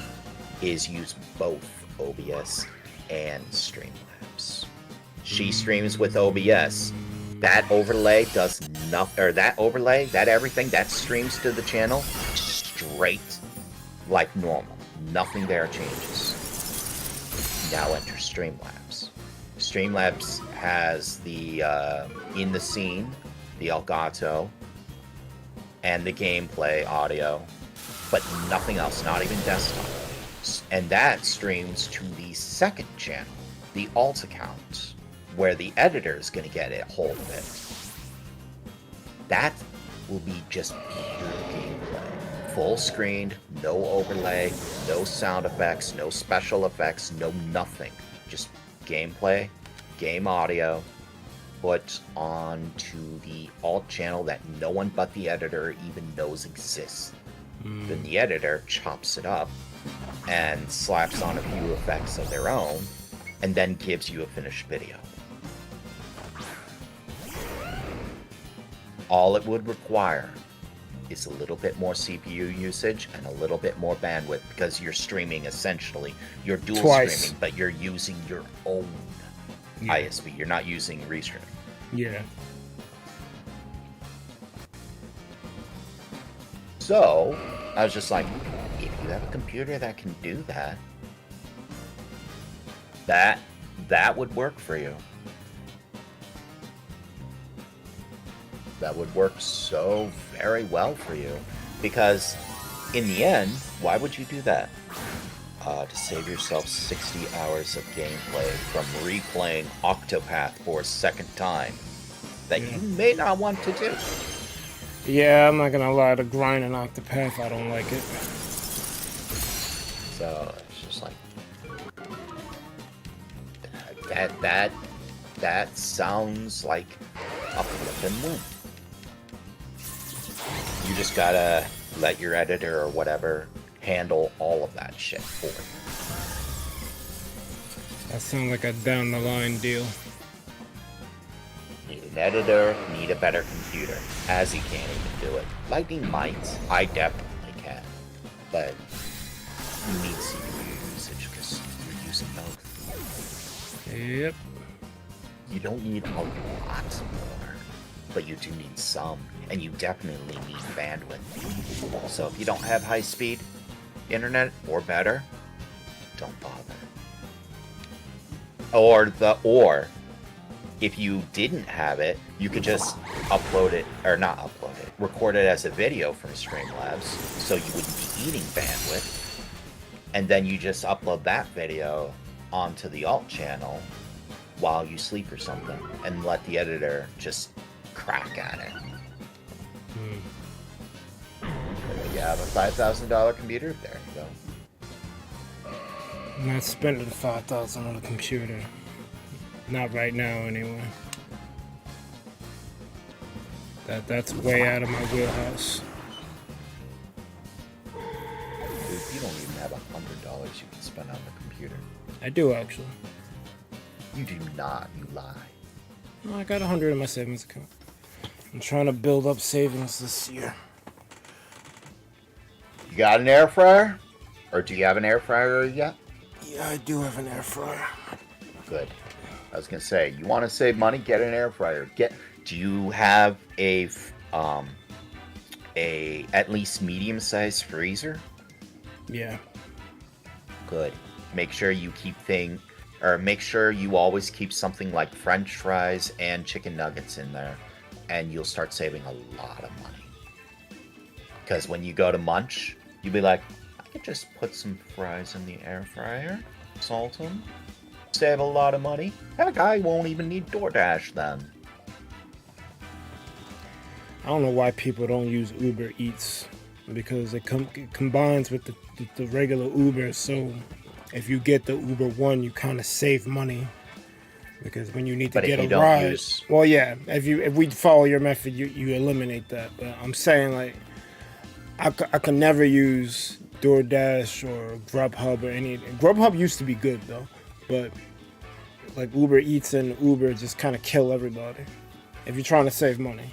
is use both OBS and Streamlabs. She streams with OBS. That overlay does nothing, or that overlay, that everything, that streams to the channel straight like normal. Nothing there changes. Now enter Streamlabs. Streamlabs has the in the scene, the Elgato, and the gameplay audio, but nothing else, not even desktop. And that streams to the second channel, the alt account, where the editor is going to get a hold of it. That will be just pure gameplay. Full screened, no overlay, no sound effects, no special effects, no nothing. Just gameplay, game audio, put onto the alt channel that no one but the editor even knows exists. Then the editor chops it up and slaps on a few effects of their own, and then gives you a finished video. All it would require is a little bit more CPU usage and a little bit more bandwidth, because you're streaming essentially, you're dual streaming, but you're using your own ISP. You're not using Restream. Yeah. So, I was just like, if you have a computer that can do that, that would work for you. That would work so very well for you. Because, in the end, why would you do that? To save yourself 60 hours of gameplay from replaying Octopath for a second time that you may not want to do. Yeah, I'm not gonna lie, to grind an Octopath, I don't like it. So it's just like that sounds like a flip and win. You just gotta let your editor or whatever handle all of that shit for you. That sounds like a down the line deal. Need an editor, need a better computer. As he can't even do it. Lightning might. I definitely can. But you need CPU usage because you're using both. Yep. You don't need a lot more, but you do need some, and you definitely need bandwidth. So if you don't have high-speed internet or better, don't bother. Or if you didn't have it, you could just upload it, or not upload it, record it as a video from Streamlabs, so you wouldn't be eating bandwidth, and then you just upload that video onto the alt channel while you sleep or something, and let the editor just crack at it. You have a $5,000 computer? There you go. I'm not spending $5,000 on a computer. Not right now, anyway. That's way out of my wheelhouse. Dude, you don't even have $100 you can spend on the computer. I do, actually. You do not. You lie. No, I got 100 in my savings account. I'm trying to build up savings this year. You got an air fryer? Or do you have an air fryer yet? Yeah, I do have an air fryer. Good. I was gonna say, you want to save money? Get an air fryer. Do you have a at least medium-sized freezer? Yeah. Good. Make sure you keep or make sure you always keep something like French fries and chicken nuggets in there, and you'll start saving a lot of money. Because when you go to munch, you'll be like, I could just put some fries in the air fryer, salt them, save a lot of money. Heck, I won't even need DoorDash then. I don't know why people don't use Uber Eats, because it combines with the regular Uber. So if you get the Uber One, you kind of save money, because when you need to get a ride, well, yeah, if we follow your method, you eliminate that. But I'm saying, like, I can never use DoorDash or Grubhub or any. Grubhub used to be good though, but like Uber Eats and Uber just kind of kill everybody if you're trying to save money.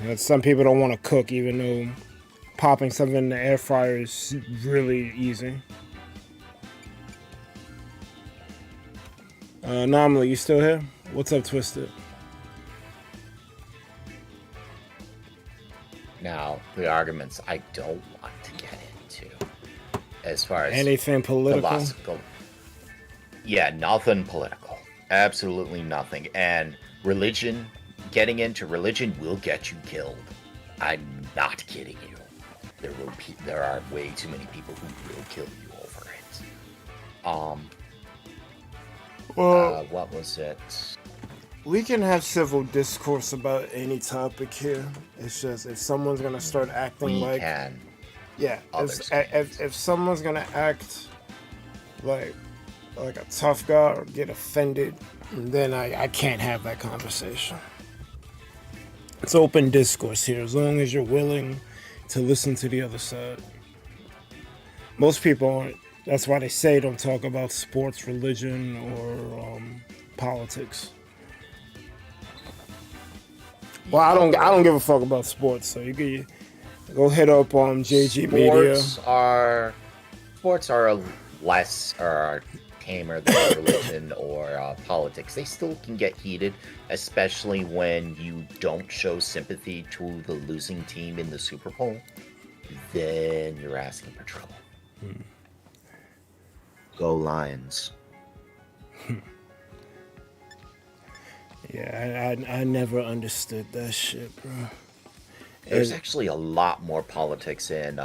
You know, some people don't want to cook, even though popping something in the air fryer is really easy. Anomaly, you still here? What's up, Twisted? Now, the arguments I don't want to get into, as far as anything political. Philosophical. Yeah, nothing political. Absolutely nothing. And religion, getting into religion will get you killed. I'm not kidding you. There are way too many people who will kill you over it. What was it? We can have civil discourse about any topic here. It's just if someone's gonna start acting we can. Yeah. If someone's gonna act like a tough guy or get offended, then I can't have that conversation. It's open discourse here, as long as you're willing to listen to the other side. Most people aren't. That's why they say don't talk about sports, religion, or politics. Well, I don't give a fuck about sports, so you can go hit up on JG Media. Sports are less or tamer than religion or politics. They still can get heated, especially when you don't show sympathy to the losing team in the Super Bowl. Then you're asking for trouble. Go Lions. Yeah, I never understood that shit, bro. There's actually a lot more politics in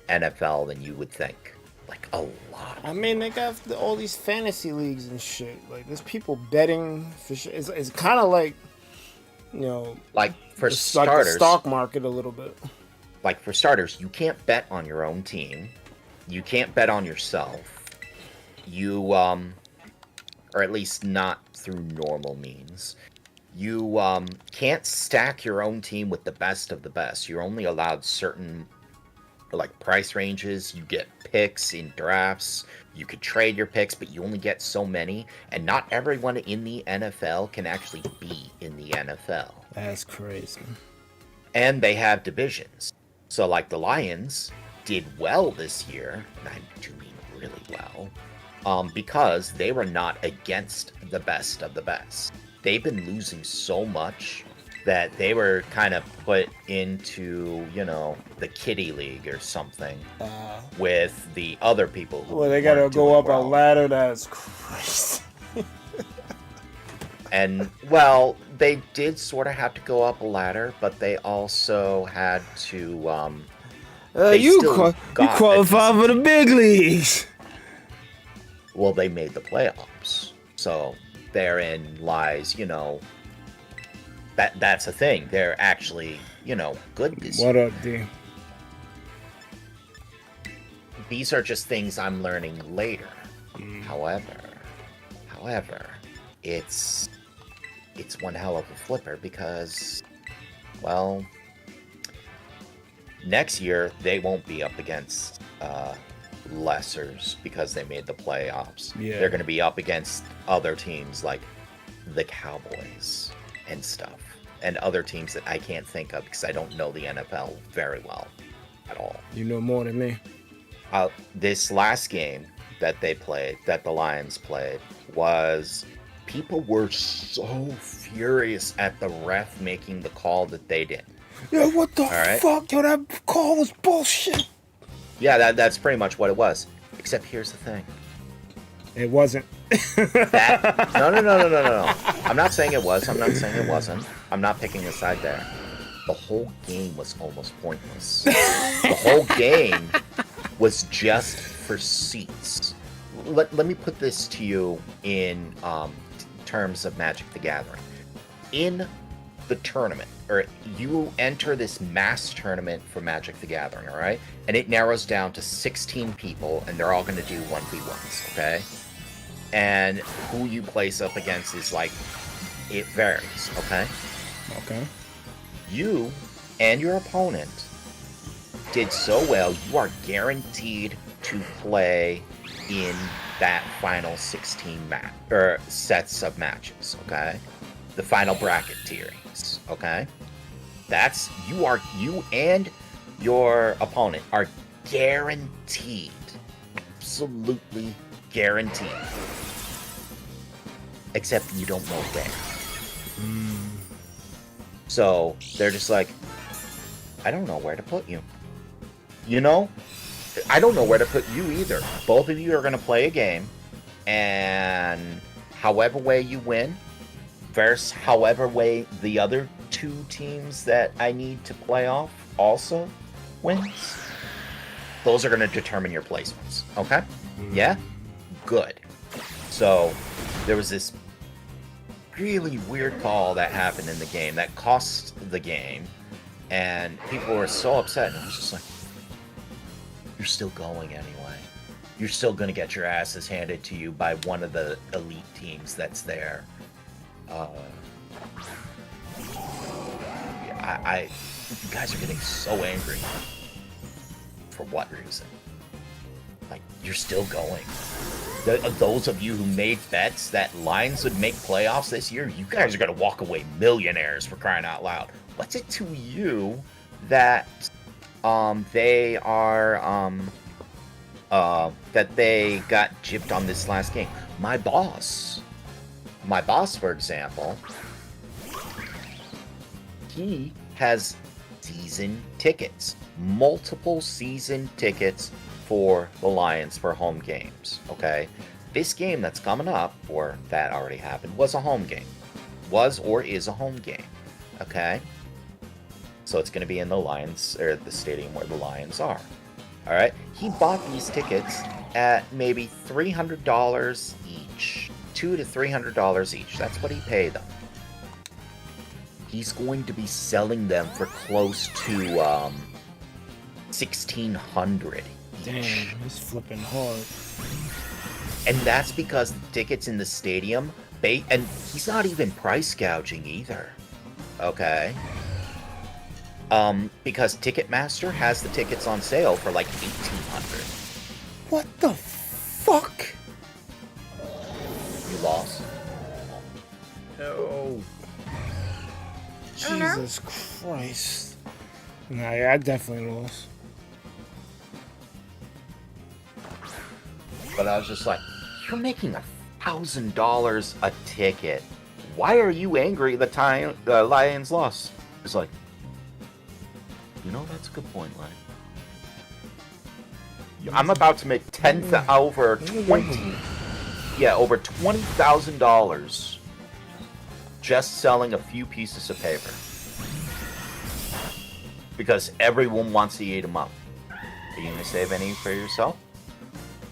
NFL than you would think. Like, a lot. I mean, they got all these fantasy leagues and shit. Like, there's people betting for shit. It's kind of like, you know... Like, for starters... Like the stock market a little bit. Like, for starters, you can't bet on your own team. You can't bet on yourself. You, or at least not through normal means. You can't stack your own team with the best of the best. You're only allowed certain, like, price ranges. You get picks in drafts. You could trade your picks, but you only get so many. And not everyone in the NFL can actually be in the NFL. That's crazy. And they have divisions. So, like, the Lions did well this year, and I do mean really well, because they were not against the best of the best. They've been losing so much that they were kind of put into, you know, the kiddie league or something with the other people who they gotta go up a ladder. That's crazy. And, well, they did sort of have to go up a ladder, but they also had to, you qualify for the big leagues. Well, they made the playoffs. So therein lies, you know, that's a thing. They're actually, you know, good this year. What up, D? These are just things I'm learning later. However, it's one hell of a flipper because, well, next year they won't be up against lessers because they made the playoffs. Yeah. They're going to be up against other teams like the Cowboys and stuff, and other teams that I can't think of because I don't know the NFL very well at all. You know more than me. This last game that they played, that the Lions played, was people were so furious at the ref making the call that they did. Yeah, what the fuck? Yo, that call was bullshit. Yeah, that's pretty much what it was. Except here's the thing. It wasn't. No. I'm not saying it was. I'm not saying it wasn't. I'm not picking a side there. The whole game was almost pointless. The whole game was just for seats. Let me put this to you in terms of Magic the Gathering. In the tournament, or you enter this mass tournament for Magic the Gathering, all right? And it narrows down to 16 people, and they're all going to do 1v1s, okay? And who you place up against is like, it varies, okay? Okay. You and your opponent did so well, you are guaranteed to play in that final 16 sets of matches, okay? The final bracket tierings, okay? You and your opponent are guaranteed, absolutely guaranteed. Except you don't know where. So they're just like, I don't know where to put you. You know? I don't know where to put you either. Both of you are going to play a game, and however way you win, versus however way the other two teams that I need to play off also wins, those are going to determine your placements. Okay? Yeah? Good. So there was this really weird call that happened in the game that cost the game, and people were so upset, and I was just like, you're still going anyway. You're still going to get your asses handed to you by one of the elite teams that's there. You guys are getting so angry. For what reason? Like, you're still going. Those of you who made bets that Lions would make playoffs this year, you guys are going to walk away millionaires, for crying out loud. What's it to you that they are that they got gypped on this last game? My boss, for example, he has season tickets, multiple season tickets for the Lions for home games, okay? This game that's coming up, or that already happened, was a home game. Was or is a home game, okay? So it's going to be in the Lions, or the stadium where the Lions are. All right? He bought these tickets at maybe $300 each. $200 to $300 each. That's what he paid them. He's going to be selling them for close to $1,600 each. Damn, he's flipping hard. And that's because the tickets in the stadium, and he's not even price gouging either. Okay? Because Ticketmaster has the tickets on sale for like $1,800. What the fuck? You lost? No. Jesus Christ. Nah, yeah, I definitely lost. But I was just like, you're making $1,000 a ticket. Why are you angry the Lions lost? It's like, you know, that's a good point, Lion. I'm about to make over $20,000 just selling a few pieces of paper. Because everyone wants to eat them up. Are you going to save any for yourself?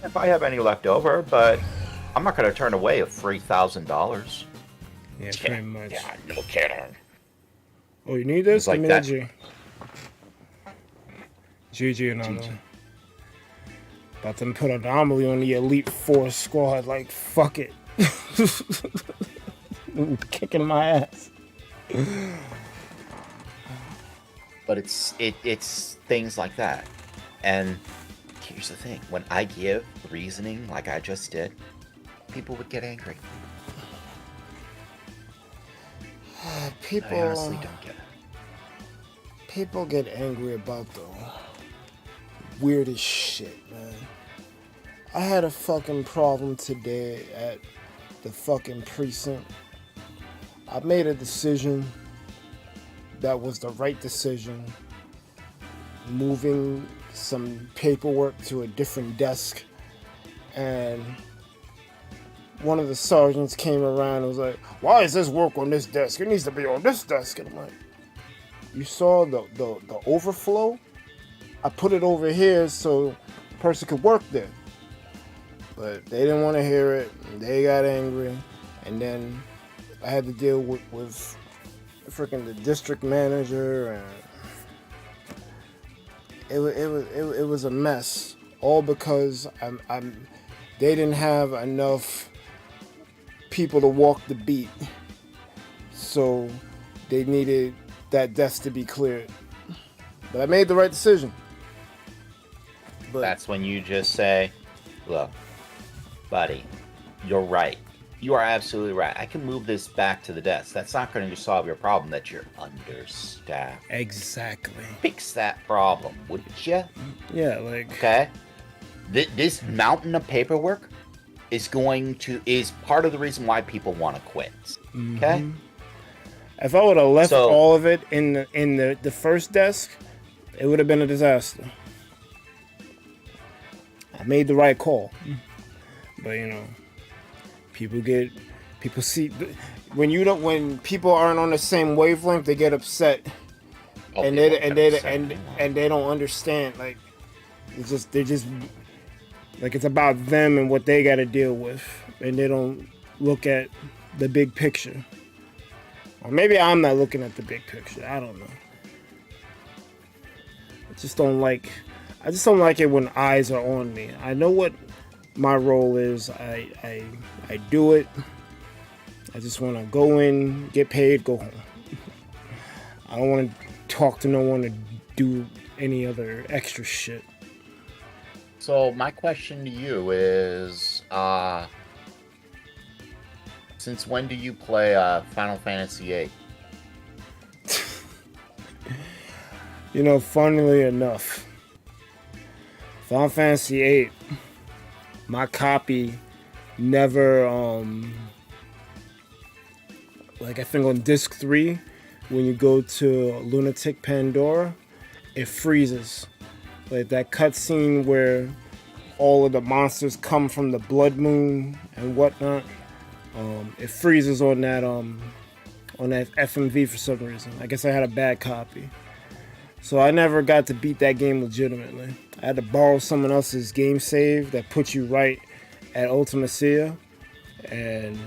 If I have any left over, but I'm not going to turn away a free $1,000. Yeah, pretty much. Yeah, no kidding. Oh, you need this? Like Give me that. G. GG and all. About to put an anomaly on the Elite Four squad. Like, fuck it. Kicking my ass. But it's things like that. And here's the thing. When I give reasoning like I just did, people would get angry. People, I honestly don't get it. People get angry about the weirdest shit, man. I had a fucking problem today at the fucking precinct. I made a decision that was the right decision. Moving some paperwork to a different desk and one of the sergeants came around and was like, "Why is this work on this desk? It needs to be on this desk." And I'm like, "You saw the overflow? I put it over here so the person could work there." But they didn't want to hear it. And they got angry, and then I had to deal with freaking the district manager, and it was a mess. All because they didn't have enough people to walk the beat, so they needed that desk to be cleared. But I made the right decision. But that's when you just say, "Look, buddy, you're right. You are absolutely right. I can move this back to the desk. That's not going to solve your problem that you're understaffed. Exactly. Fix that problem, wouldn't you?" Yeah, like... Okay? This mountain of paperwork is part of the reason why people want to quit. Okay? If I would have left all of it in the first desk, it would have been a disaster. I made the right call. But you know, people see when people aren't on the same wavelength, they get upset. And they don't understand. Like they're just like, it's about them and what they got to deal with, and they don't look at the big picture. Or maybe I'm not looking at the big picture. I don't know. I just don't like it when eyes are on me. I know what my role is. I do it. I just want to go in, get paid, go home. I don't want to talk to no one or do any other extra shit. So my question to you is, since when do you play Final Fantasy VIII? You know, funnily enough, Final Fantasy VIII, my copy never, like I think on disc 3, when you go to Lunatic Pandora, it freezes. Like that cutscene where all of the monsters come from the Blood Moon and whatnot, it freezes on that FMV for some reason. I guess I had a bad copy. So I never got to beat that game legitimately. I had to borrow someone else's game save that puts you right at Ultimacia, and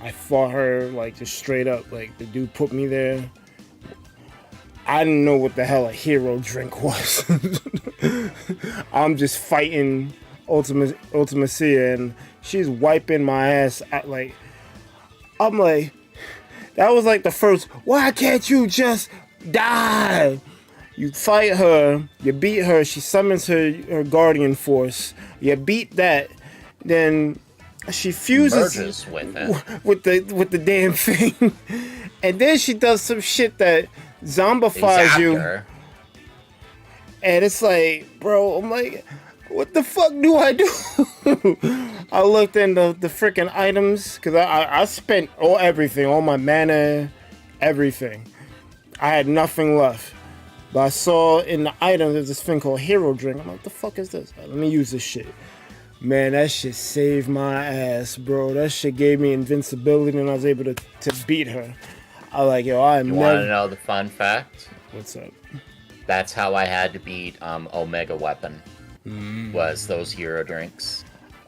I fought her like just straight up. Like the dude put me there. I didn't know what the hell a hero drink was. I'm just fighting Ultimacia, and she's wiping my ass. I'm like, that was like the first, why can't you just die? You fight her, you beat her, she summons her guardian force, you beat that, then she fuses with the damn thing, and then she does some shit that zombifies you, and it's like, bro, I'm like, what the fuck do I do? I looked in the freaking items, because I spent everything, all my mana, everything. I had nothing left. But I saw in the items there's this thing called Hero Drink. I'm like, what the fuck is this? Let me use this shit. Man, that shit saved my ass, bro. That shit gave me invincibility, and I was able to beat her. I was like, yo, You want to know the fun fact? What's up? That's how I had to beat Omega Weapon. Was those hero drinks.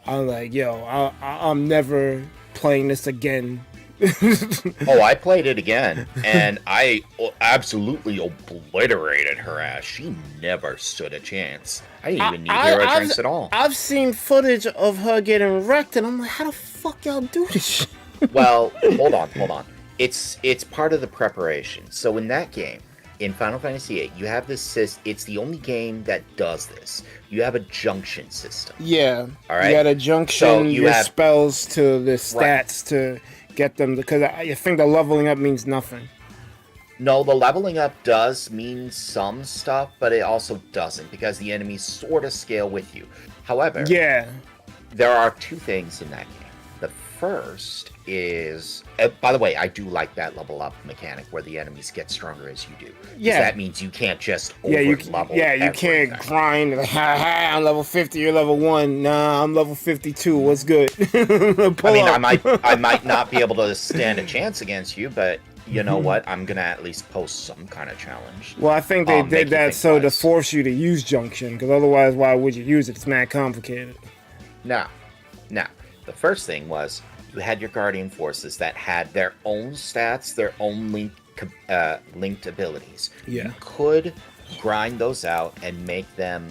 I'm like, yo, I'm never playing this again. Oh, I played it again, and I absolutely obliterated her ass. She never stood a chance. I didn't even need hero drinks at all. I've seen footage of her getting wrecked, and I'm like, how the fuck y'all do this shit? Well, hold on. It's part of the preparation. So in that game, in Final Fantasy VIII, you have this it's the only game that does this. You have a junction system. Yeah. All right. You got a junction, so your spells to the stats to get them, because I think the leveling up means nothing. No, the leveling up does mean some stuff, but it also doesn't, because the enemies sort of scale with you. However, yeah, there are two things in that game. The first is, by the way, I do like that level up mechanic where the enemies get stronger as you do. Yeah. That means you can't just Yeah, over-level you everything. can't grind. Like, I'm level 50. You're level 1. Nah, I'm level 52. What's good? I might not be able to stand a chance against you, but you know what? I'm gonna at least post some kind of challenge. Well, I think they did that so to force you to use Junction, because otherwise, why would you use it? It's mad complicated. Now, the first thing was you had your Guardian Forces that had their own stats, their own linked abilities. Yeah. You could grind those out and make them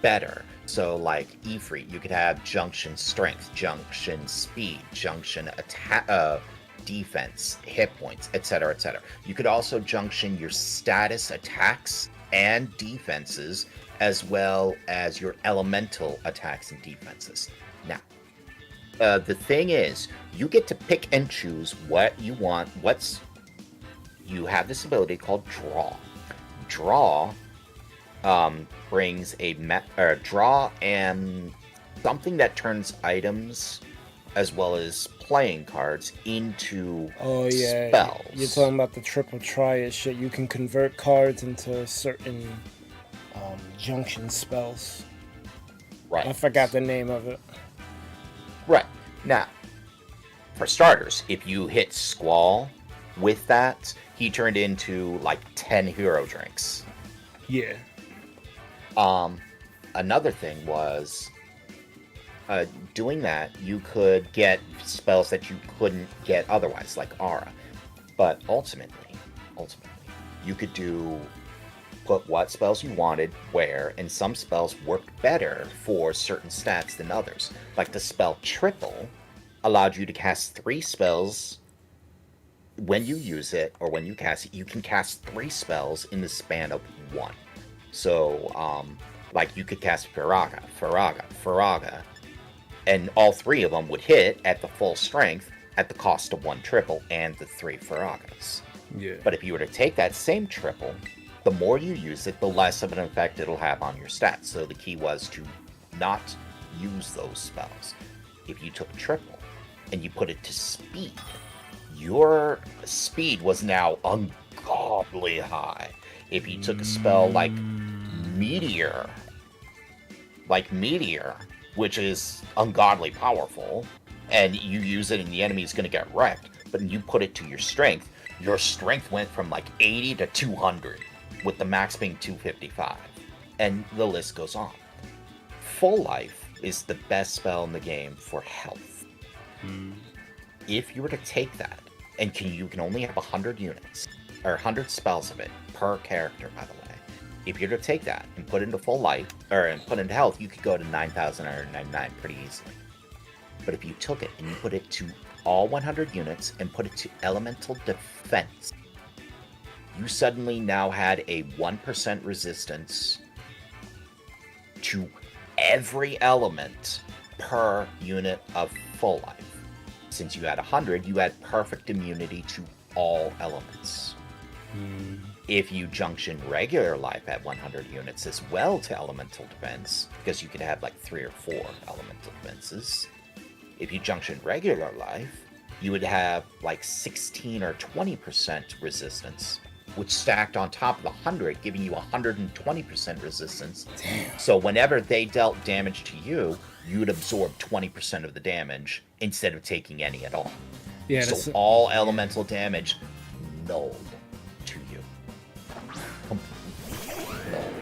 better. So, like Ifrit, you could have Junction Strength, Junction Speed, Junction Attack, Defense, hit points, etc., etc. You could also junction your status attacks and defenses, as well as your elemental attacks and defenses. Now, the thing is, you get to pick and choose what you want. You have this ability called Draw. Draw brings draw and something that turns items as well as playing cards into spells. You're talking about the triple triad shit. You can convert cards into certain junction spells. Right. I forgot the name of it. Right. Now, for starters, if you hit Squall with that, he turned into like 10 hero drinks. Yeah. Another thing was doing that, you could get spells that you couldn't get otherwise, like Aura. But ultimately, you could put what spells you wanted where, and some spells worked better for certain stats than others. Like the spell Triple allowed you to cast 3 spells when you use it, or when you cast it. You can cast 3 spells in the span of 1. So, like you could cast Faraga, and all 3 of them would hit at the full strength at the cost of 1 triple and the 3 Faragas. Yeah. But if you were to take that same triple, the more you use it, the less of an effect it'll have on your stats. So the key was to not use those spells. If you took a triple and you put it to speed, your speed was now ungodly high. If you took a spell like Meteor, which is ungodly powerful, and you use it and the enemy is going to get wrecked, but you put it to your strength went from like 80 to 200, with the max being 255. And the list goes on. Full Life is the best spell in the game for health. If you were to take that, and you can only have 100 units, or 100 spells of it per character, by the way. If you were to take that and put into Full Life, and put into health, you could go to 9,999 pretty easily. But if you took it and you put it to all 100 units and put it to elemental defense, you suddenly now had a 1% resistance to every element per unit of Full Life. Since you had 100, you had perfect immunity to all elements. If you junction regular life at 100 units as well to elemental defense, because you could have like 3 or 4 elemental defenses, if you junction regular life, you would have like 16 or 20% resistance, which stacked on top of the 100, giving you 120% resistance. Damn. So whenever they dealt damage to you, you'd absorb 20% of the damage instead of taking any at all. Yeah. So all elemental damage nulled to you. Completely nulled.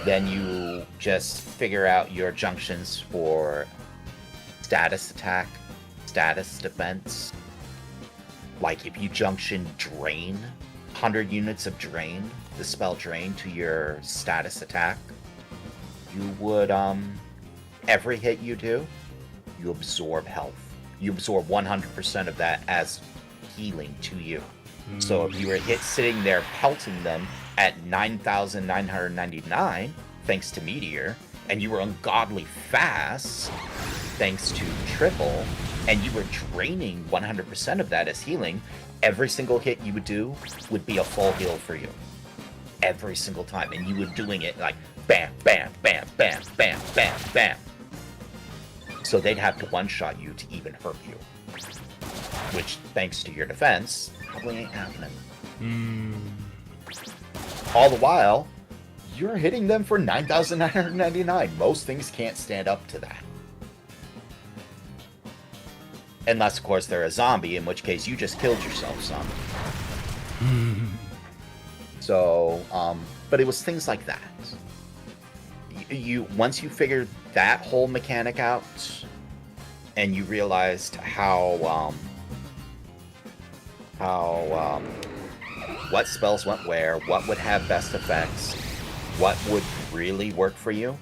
Then you just figure out your junctions for status attack, status defense. Like if you junction Drain, 100 units of Drain, the spell Drain, to your status attack, you would, every hit you do, you absorb health. You absorb 100% of that as healing to you. So if you were sitting there pelting them at 9,999, thanks to Meteor, and you were ungodly fast, thanks to Triple, and you were draining 100% of that as healing, every single hit you would do would be a full heal for you. Every single time. And you were doing it like bam, bam, bam, bam, bam, bam, bam. So they'd have to one-shot you to even hurt you. Which, thanks to your defense, probably ain't happening. All the while, you're hitting them for 9,999. Most things can't stand up to that. Unless, of course, they're a zombie, in which case you just killed yourself, son. So, but it was things like that. Once you figured that whole mechanic out, and you realized how what spells went where, what would have best effects, what would really work for you,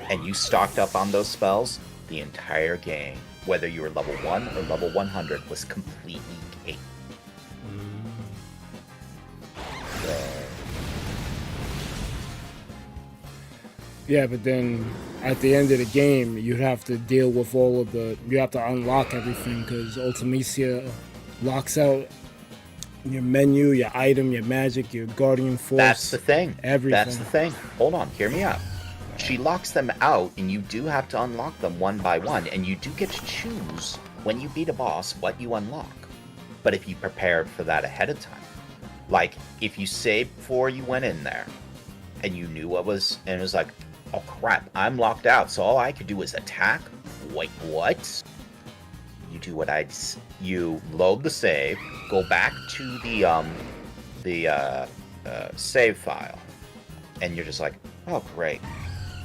and you stocked up on those spells, the entire game, whether you were level 1 or level 100, was completely cake. Yeah, but then at the end of the game, you'd have to deal with all of the... You have to unlock everything, because Ultimecia locks out your menu, your item, your magic, your guardian force. That's the thing. Everything. That's the thing. Hold on, hear me out. She locks them out, and you do have to unlock them one by one, and you do get to choose, when you beat a boss, what you unlock. But if you prepared for that ahead of time, like, if you saved before you went in there, and you knew what was... And it was like, oh crap, I'm locked out, so all I could do is attack? Wait, what? You do what you load the save, go back to the save file, and you're just like, oh great,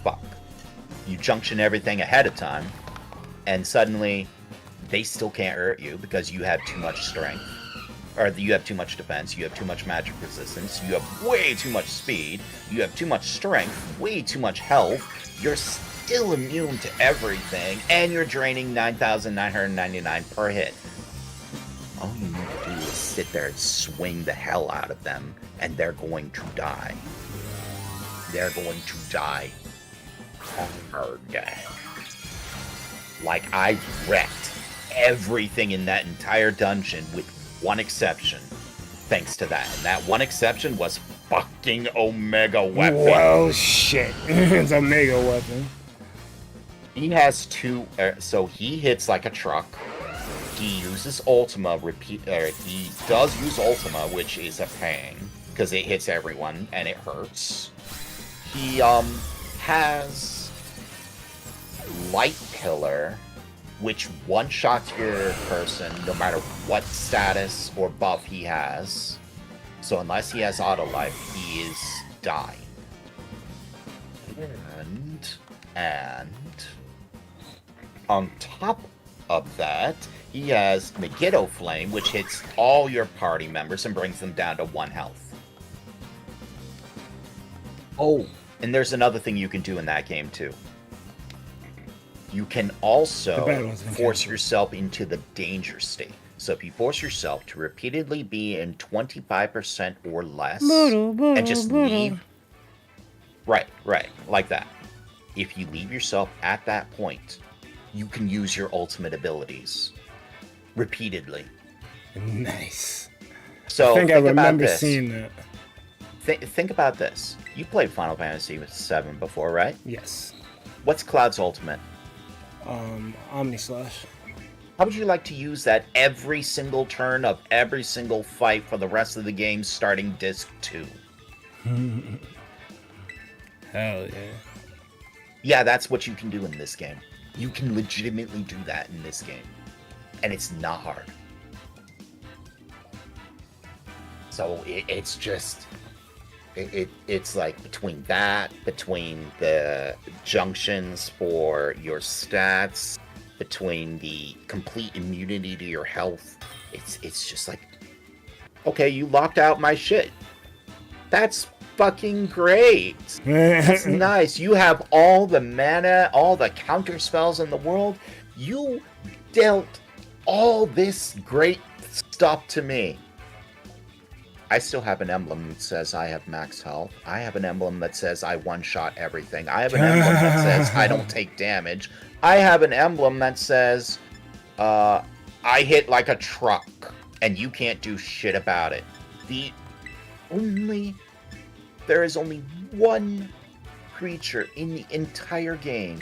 fuck. You junction everything ahead of time, and suddenly they still can't hurt you because you have too much strength. Or you have too much defense, you have too much magic resistance, you have way too much speed, you have too much strength, way too much health, you're still immune to everything, and you're draining 9,999 per hit. All you need to do is sit there and swing the hell out of them, and they're going to die. They're going to die hard. Like, I wrecked everything in that entire dungeon with one exception, thanks to that. And that one exception was fucking Omega Weapon. Well, shit. It's a mega weapon. He has two, so he hits like a truck. He uses Ultima, he does use Ultima, which is a pain, because it hits everyone, and it hurts. He, has Light Pillar, which one-shots your person no matter what status or buff he has. So unless he has auto life, he is dying. And on top of that, he has Megiddo Flame, which hits all your party members and brings them down to 1 health. Oh, and there's another thing you can do in that game too. You can also force yourself into the danger state. So if you force yourself to repeatedly be in 25% or less, and just leave... Right, like that. If you leave yourself at that point, you can use your ultimate abilities. Repeatedly. Nice. So I think I remember seeing that. Think about this. You played Final Fantasy VII before, right? Yes. What's Cloud's ultimate? Omnislash. How would you like to use that every single turn of every single fight for the rest of the game starting disc 2? Hell yeah. Yeah, that's what you can do in this game. You can legitimately do that in this game. And it's not hard. So it's just... It's like between the junctions for your stats, between the complete immunity to your health, it's just like, okay, you locked out my shit. That's fucking great. That's nice. You have all the mana, all the counter spells in the world. You dealt all this great stuff to me. I still have an emblem that says I have max health. I have an emblem that says I one-shot everything. I have an emblem that says I don't take damage. I have an emblem that says I hit like a truck, and you can't do shit about it. There is only one creature in the entire game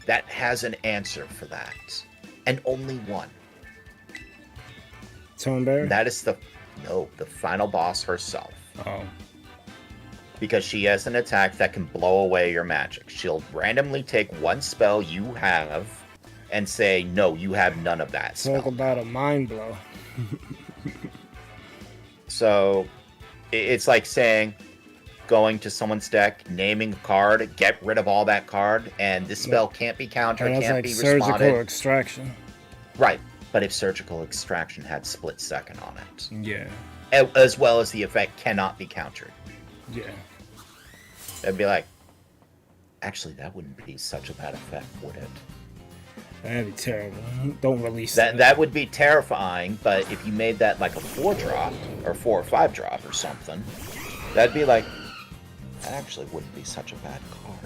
that has an answer for that. And only one. Toneberry? That is the final boss herself. Oh. Because she has an attack that can blow away your magic. She'll randomly take one spell you have and say, no, you have none of that spell. Talk about a mind blow. So, it's like saying, going to someone's deck, naming a card, get rid of all that card, and this spell can't be countered, That's can't like be surgical responded. extraction. Right, but if surgical extraction had split second on it. Yeah. As well as the effect cannot be countered. Yeah. It'd be like, actually, that wouldn't be such a bad effect, would it? That'd be terrible. Don't release that. That would be terrifying, but if you made that like a 4-drop, or 4 or 5-drop or something, that'd be like, that actually wouldn't be such a bad card.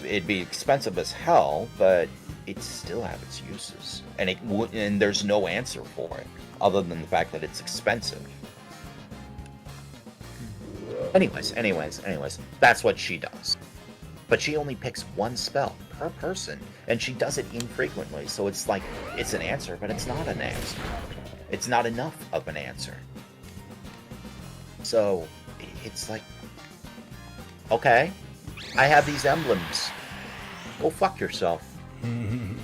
It'd be expensive as hell, but it'd still have its uses. And there's no answer for it, other than the fact that it's expensive. Anyways, that's what she does. But she only picks one spell per person, and she does it infrequently, so it's like, it's an answer, but it's not an answer. It's not enough of an answer. So, it's like, okay, I have these emblems. Go fuck yourself.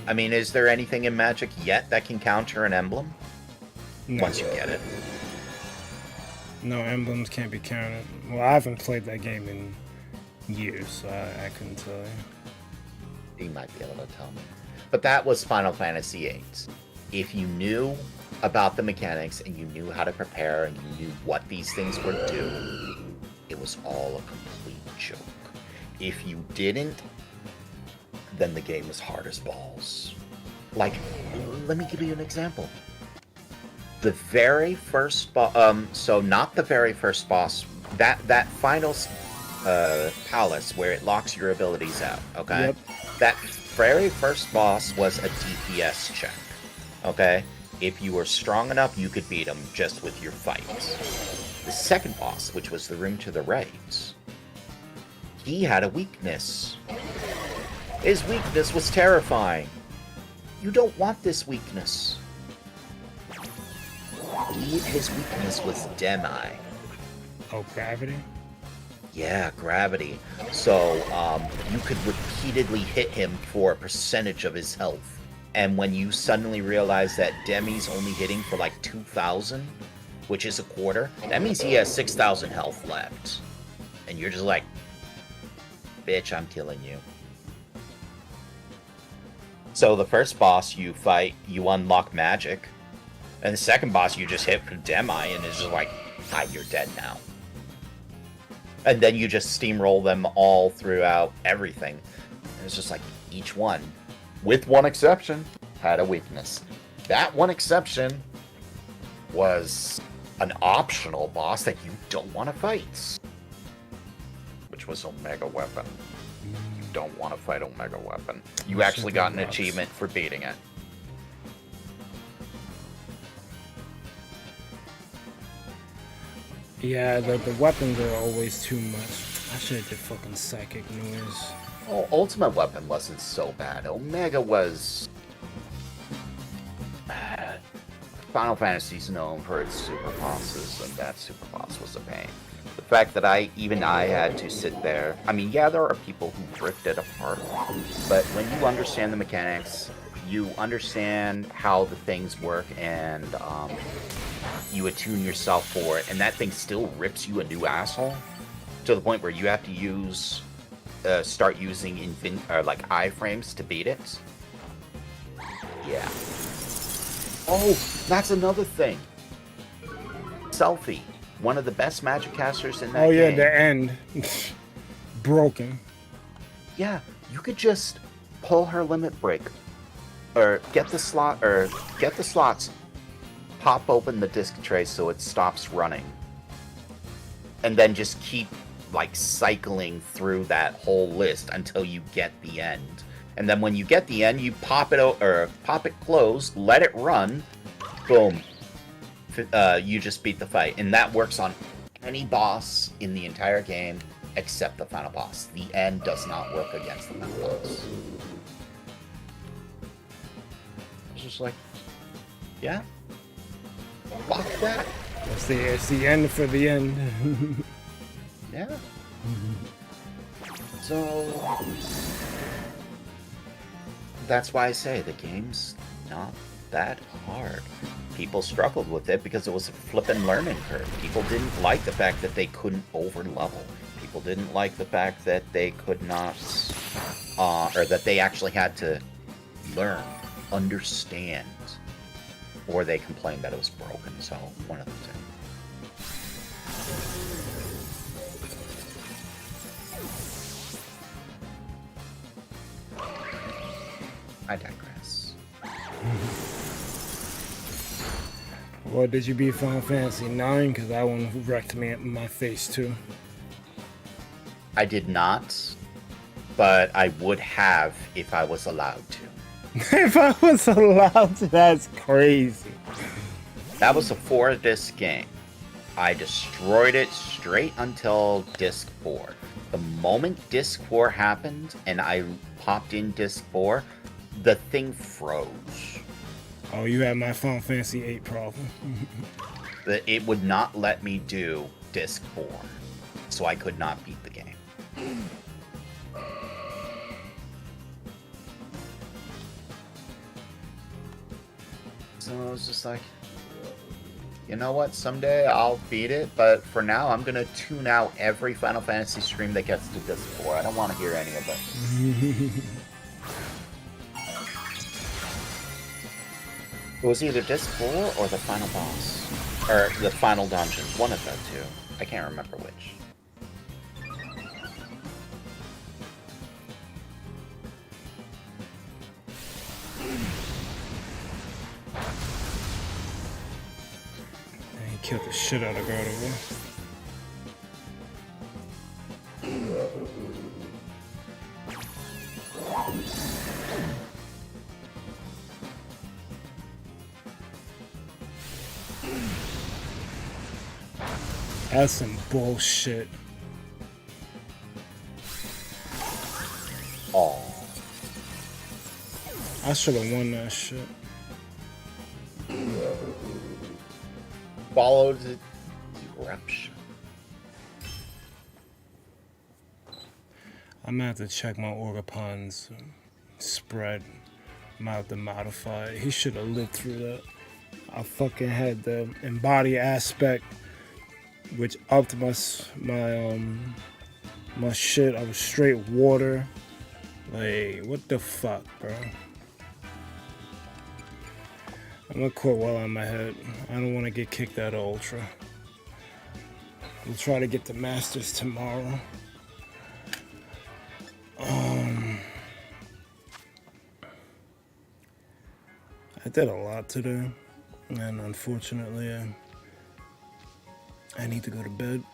I mean, is there anything in Magic yet that can counter an emblem? No. Once you get it. No, emblems can't be counted. Well, I haven't played that game in years, so I couldn't tell you. You might be able to tell me. But that was Final Fantasy VIII. If you knew about the mechanics and you knew how to prepare and you knew what these things would do, it was all a complete joke. If you didn't, then the game was hard as balls. Like, let me give you an example. The very first boss, so not the very first boss, that final palace where it locks your abilities out, okay? Yep. That very first boss was a DPS check, okay? If you were strong enough, you could beat him just with your fights. The second boss, which was the room to the right, he had a weakness. His weakness was terrifying. You don't want this weakness. His weakness was Demi. Oh, gravity? Yeah, gravity. So, you could repeatedly hit him for a percentage of his health. And when you suddenly realize that Demi's only hitting for like 2,000, which is a quarter, that means he has 6,000 health left. And you're just like, bitch, I'm killing you. So the first boss you fight, you unlock magic. And the second boss you just hit for Demi and it's just like, hi, you're dead now. And then you just steamroll them all throughout everything. And it's just like, each one, with one exception, had a weakness. That one exception was an optional boss that you don't want to fight. Which was Omega Weapon. You don't want to fight Omega Weapon. You actually got an achievement for beating it. Yeah, the weapons are always too much. I should have did fucking psychic noise. Oh, Ultimate Weapon wasn't so bad. Omega was... Final Fantasy's known for its super bosses, and that super boss was a pain. The fact that I had to sit there... I mean, yeah, there are people who drift it apart, but when you understand the mechanics, you understand how the things work, and you attune yourself for it, and that thing still rips you a new asshole, to the point where you have to use... start using like iframes to beat it. Yeah. Oh, that's another thing. Selfie, one of the best magic casters in that game. Oh yeah, the end. Broken. Yeah, you could just pull her limit break, or get the slots, pop open the disc tray so it stops running, and then just keep like cycling through that whole list until you get the end. And then when you get the end, you pop it closed, let it run, boom. You just beat the fight. And that works on any boss in the entire game except the final boss. The end does not work against the final boss. just like, yeah, fuck that. It's the end for the end. Yeah. So that's why I say the game's not that hard. People struggled with it because it was a flippin' learning curve. People didn't like the fact that they couldn't over level. People didn't like the fact that they could not, or that they actually had to learn, understand, or they complained that it was broken. So one of the two. I digress. Well, did you beat Final Fantasy 9? Because that one wrecked me in my face too. I did not, but I would have if I was allowed to. If I was allowed to, that's crazy. That was a 4-disc game. I destroyed it straight until disc 4. The moment disc 4 happened and I popped in disc 4, the thing froze. Oh, you had my Final Fantasy 8 problem. It would not let me do disc 4, so I could not beat the game. So I was just like, you know what, someday I'll beat it, but for now I'm gonna tune out every Final Fantasy stream that gets to disc 4. I don't want to hear any of it. It was either disc 4 or the final boss. Or the final dungeon. One of the two. I can't remember which. He killed the shit out of Gardevoir. That's some bullshit. Oh. I should have won that shit. Followed the eruption. I'm gonna have to check my Orgapon's spread. I'm gonna have to modify it. He should have lived through that. I fucking had the embody aspect, which upped my shit. I was straight water. Like, what the fuck, bro? I'm gonna quit while I'm ahead. I don't want to get kicked out of Ultra. We'll try to get the Masters tomorrow. I did a lot today, and unfortunately, I need to go to bed.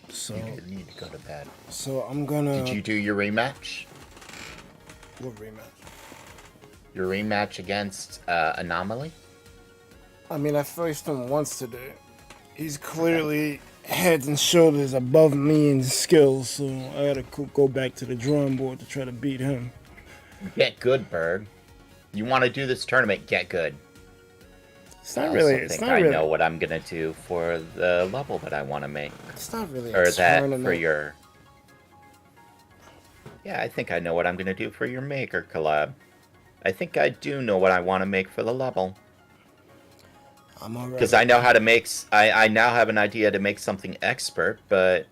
So You did need to go to bed. So I'm gonna. Did you do your rematch? What rematch? Your rematch against Anomaly? I mean, I faced him once today. He's clearly heads and shoulders above me in skills, so I gotta go back to the drawing board to try to beat him. Get good, Berg. You want to do this tournament, get good. It's not really. I It's think not I really. know what I'm gonna do for the level that I want to make. It's not really. Or a that tournament. for your... Yeah, I think I know what I'm gonna do for your Maker collab. I think I do know what I want to make for the level. I'm already. Because I know how to make... I now have an idea to make something expert, but...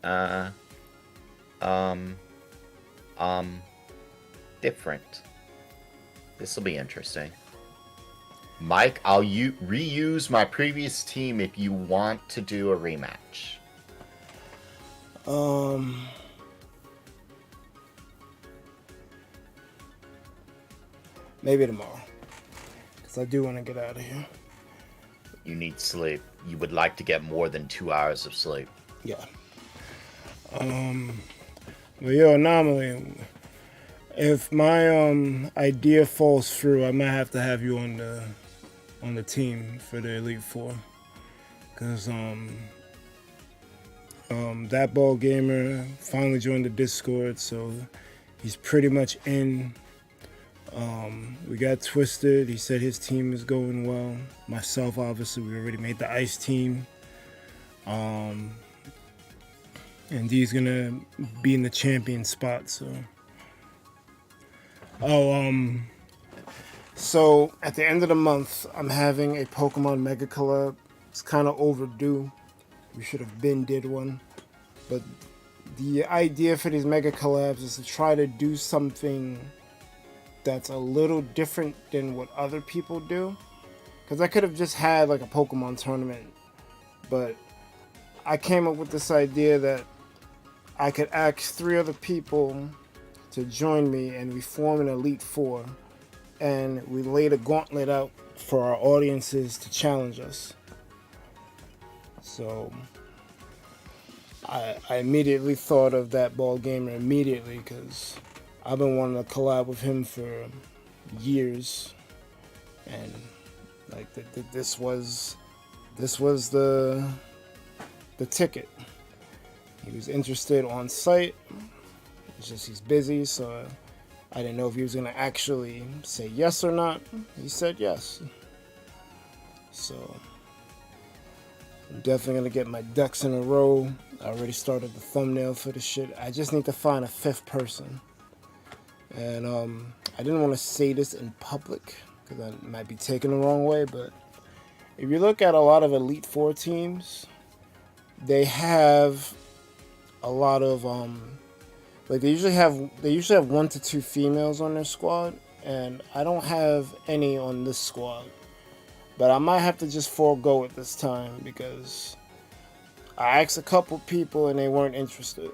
different. This will be interesting. Mike, I'll reuse my previous team if you want to do a rematch. Maybe tomorrow. Because I do want to get out of here. You need sleep. You would like to get more than 2 hours of sleep. Yeah. But yo, Anomaly, if my idea falls through, I might have to have you on the team for the Elite Four. Cause that ball gamer finally joined the Discord, so he's pretty much in We got Twisted. He said his team is going well. Myself, obviously, we already made the ice team. And D's gonna be in the champion spot. So at the end of the month, I'm having a Pokemon Mega Collab. It's kind of overdue. We should have did one, but the idea for these Mega Collabs is to try to do something that's a little different than what other people do. Because I could have just had like a Pokemon tournament, but I came up with this idea that I could ask 3 other people to join me and we form an Elite Four, and we laid a gauntlet out for our audiences to challenge us. So I immediately thought of that ball gamer immediately because I've been wanting to collab with him for years, and like this was the ticket. He was interested on site. It's just he's busy, so I didn't know if he was gonna actually say yes or not. He said yes, so I'm definitely gonna get my ducks in a row. I already started the thumbnail for the shit. I just need to find a 5th person. And I didn't want to say this in public because I might be taken the wrong way, but if you look at a lot of Elite Four teams, they have a lot of like they usually have 1 to 2 females on their squad, and I don't have any on this squad. But I might have to just forego it this time because I asked a couple people and they weren't interested.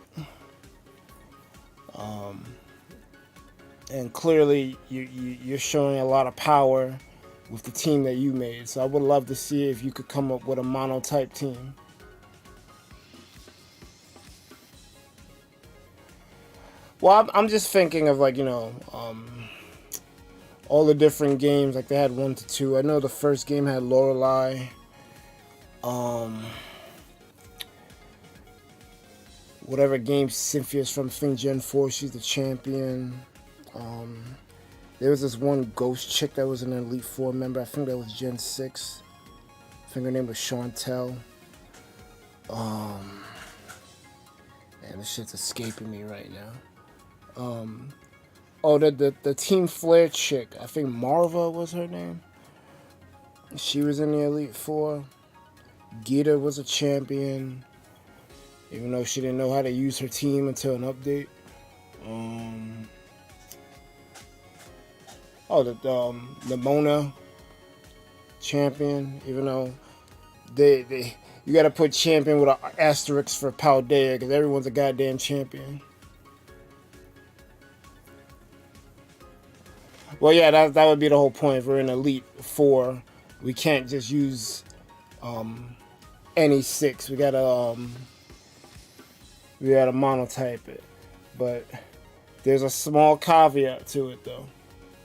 And clearly you're showing a lot of power with the team that you made. So I would love to see if you could come up with a mono-type team. Well, I'm just thinking of like, all the different games. Like they had 1 to 2. I know the first game had Lorelei. Whatever game Cynthia's from, I think Gen 4, she's the champion. There was this one ghost chick that was an Elite Four member. I think that was Gen 6. I think her name was Chantel. Man, this shit's escaping me right now. The Team Flare chick. I think Marva was her name. She was in the Elite Four. Gita was a champion, even though she didn't know how to use her team until an update. The Mona champion, even though you gotta put champion with an asterisk for Paldea because everyone's a goddamn champion. Well, yeah, that would be the whole point. If we're in Elite Four, we can't just use any 6. We gotta monotype it. But there's a small caveat to it though,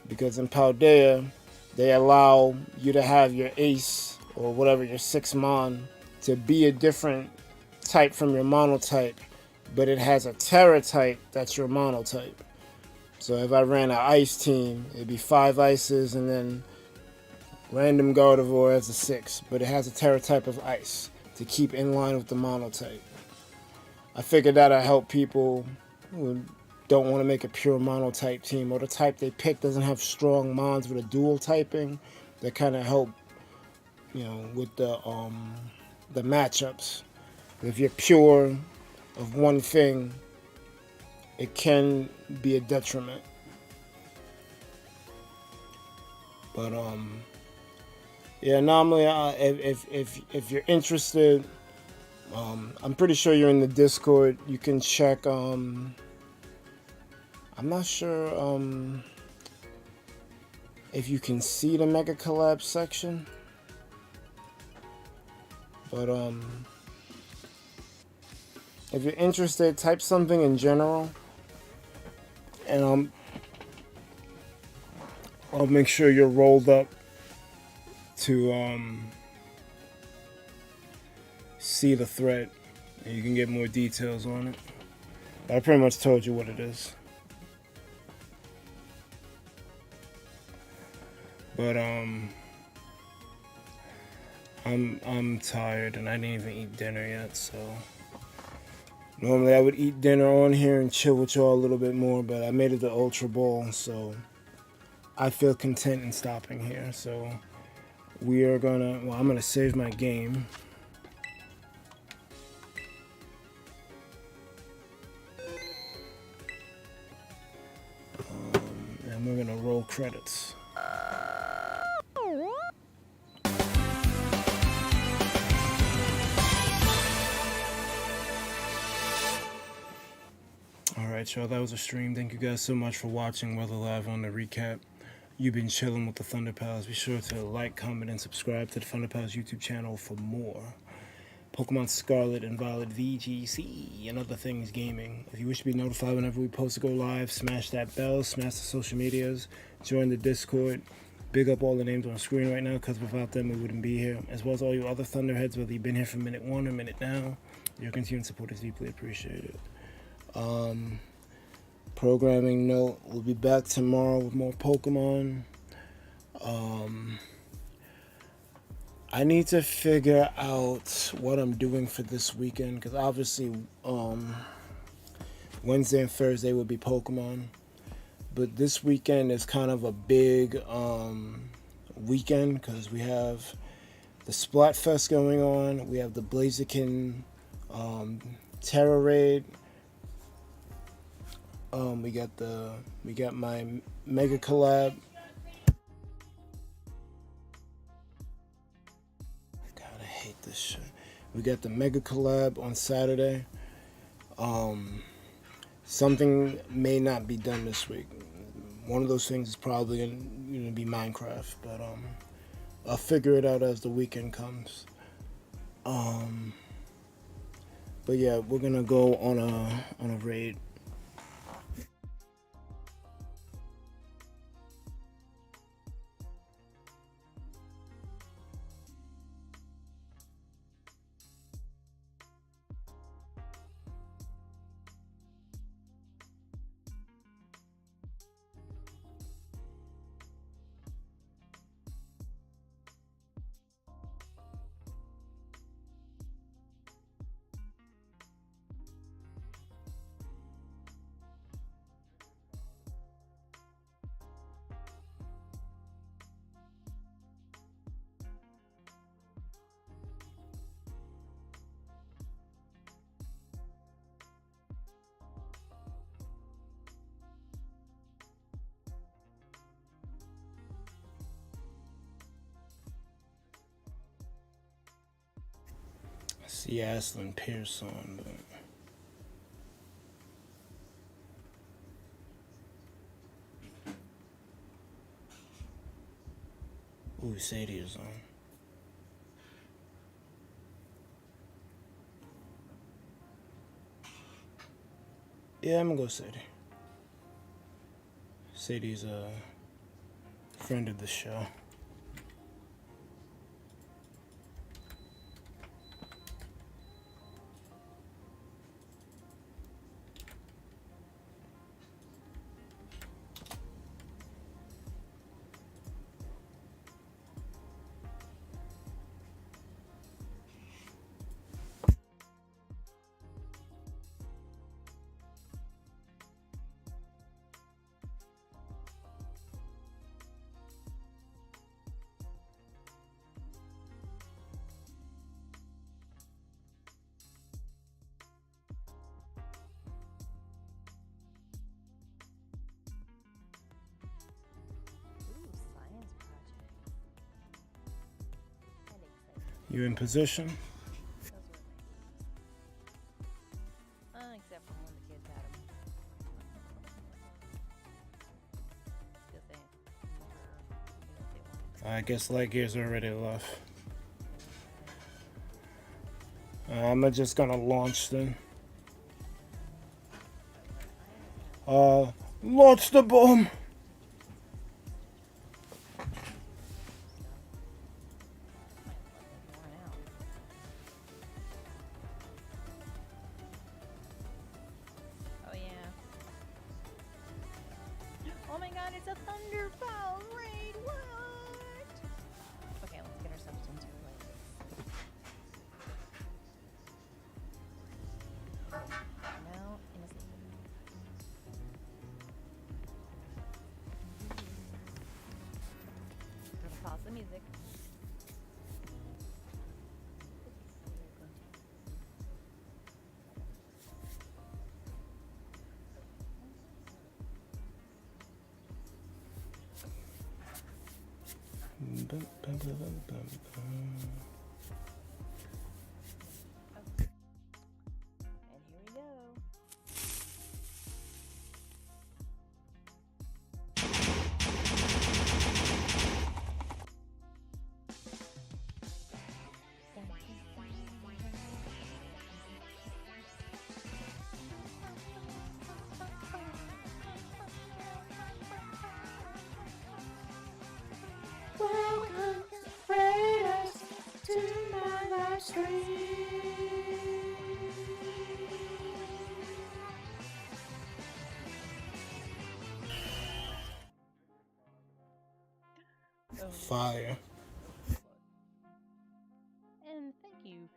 because in Paldea they allow you to have your ace or whatever, your 6 mon, to be a different type from your monotype, but it has a Terra type that's your monotype. So if I ran an ice team, it'd be 5 ices and then random Gardevoir as a 6, but it has a Terra type of ice to keep in line with the monotype. I figured that'll help people who don't want to make a pure monotype team, or the type they pick doesn't have strong mons with a dual typing. That kind of help, with the matchups. If you're pure of one thing, it can be a detriment. But yeah, normally if you're interested, I'm pretty sure you're in the Discord. You can check. I'm not sure if you can see the Mega Collab section, but if you're interested, type something in general, and I'll make sure you're rolled up to see the thread, and you can get more details on it. But I pretty much told you what it is. But I'm tired and I didn't even eat dinner yet, so normally I would eat dinner on here and chill with y'all a little bit more, but I made it to Ultra Bowl, so I feel content in stopping here. So we are gonna, well, I'm gonna save my game. And we're gonna roll credits. Alright, y'all, that was a stream. Thank you guys so much for watching, whether live on the recap. You've been chilling with the ThunderPals. Be sure to like, comment, and subscribe to the ThunderPals YouTube channel for more Pokemon Scarlet and Violet VGC and other things gaming. If you wish to be notified whenever we post to go live, smash that bell, smash the social medias, join the Discord. Big up all the names on the screen right now, because without them we wouldn't be here. As well as all you other Thunderheads, whether you've been here from minute 1 or minute now. Your continued support is deeply appreciated. Programming note, we'll be back tomorrow with more Pokemon. I need to figure out what I'm doing for this weekend, because obviously Wednesday and Thursday would be Pokemon, but this weekend is kind of a big weekend because we have the Splatfest going on, we have the Blaziken Terror Raid. We got my Mega Collab. God, I hate this shit. We got the Mega Collab on Saturday. Something may not be done this week. One of those things is probably gonna be Minecraft, but I'll figure it out as the weekend comes. But yeah, we're gonna go on a raid. I see Aslan Pierce on, but ooh, Sadie is on. Yeah, I'm gonna go Sadie. Sadie's a friend of the show. You in position? Except for when the kids had them. I guess Lightyear's already left. I'm just gonna launch then. Launch the bomb! Oh yeah. Oh my god, it's a ThunderPals raid! Whoa! music. Bum, bum, bum, bum, bum, bum. And here we go. Welcome, Raiders, to my live stream. Oh, Fire. and thank you,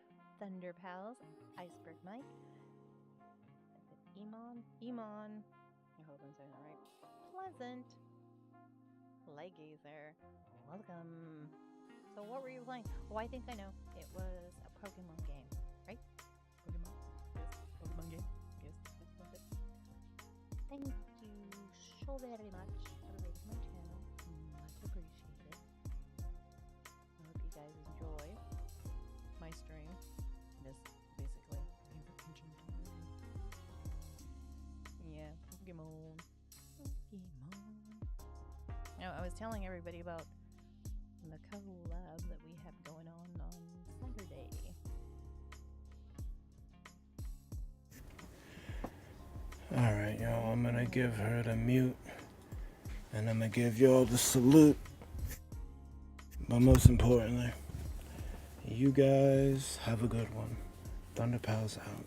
ThunderPals, IcebergMike, Emon. I hope I'm saying that right. Pleasant, Leggazer, welcome. So what were you playing? Oh, I think I know. It was a Pokemon game, right? Pokemon? Yes, Pokemon game. Yes, this was it. Thank you so very much for rating my channel. Much appreciated. I hope you guys enjoy my stream. Just basically paying attention to it. Yeah, Pokemon. Now, I was telling everybody about the collab that we have going on Saturday. Alright, y'all, I'm gonna give her the mute. And I'm gonna give y'all the salute. But most importantly, you guys have a good one. ThunderPals out.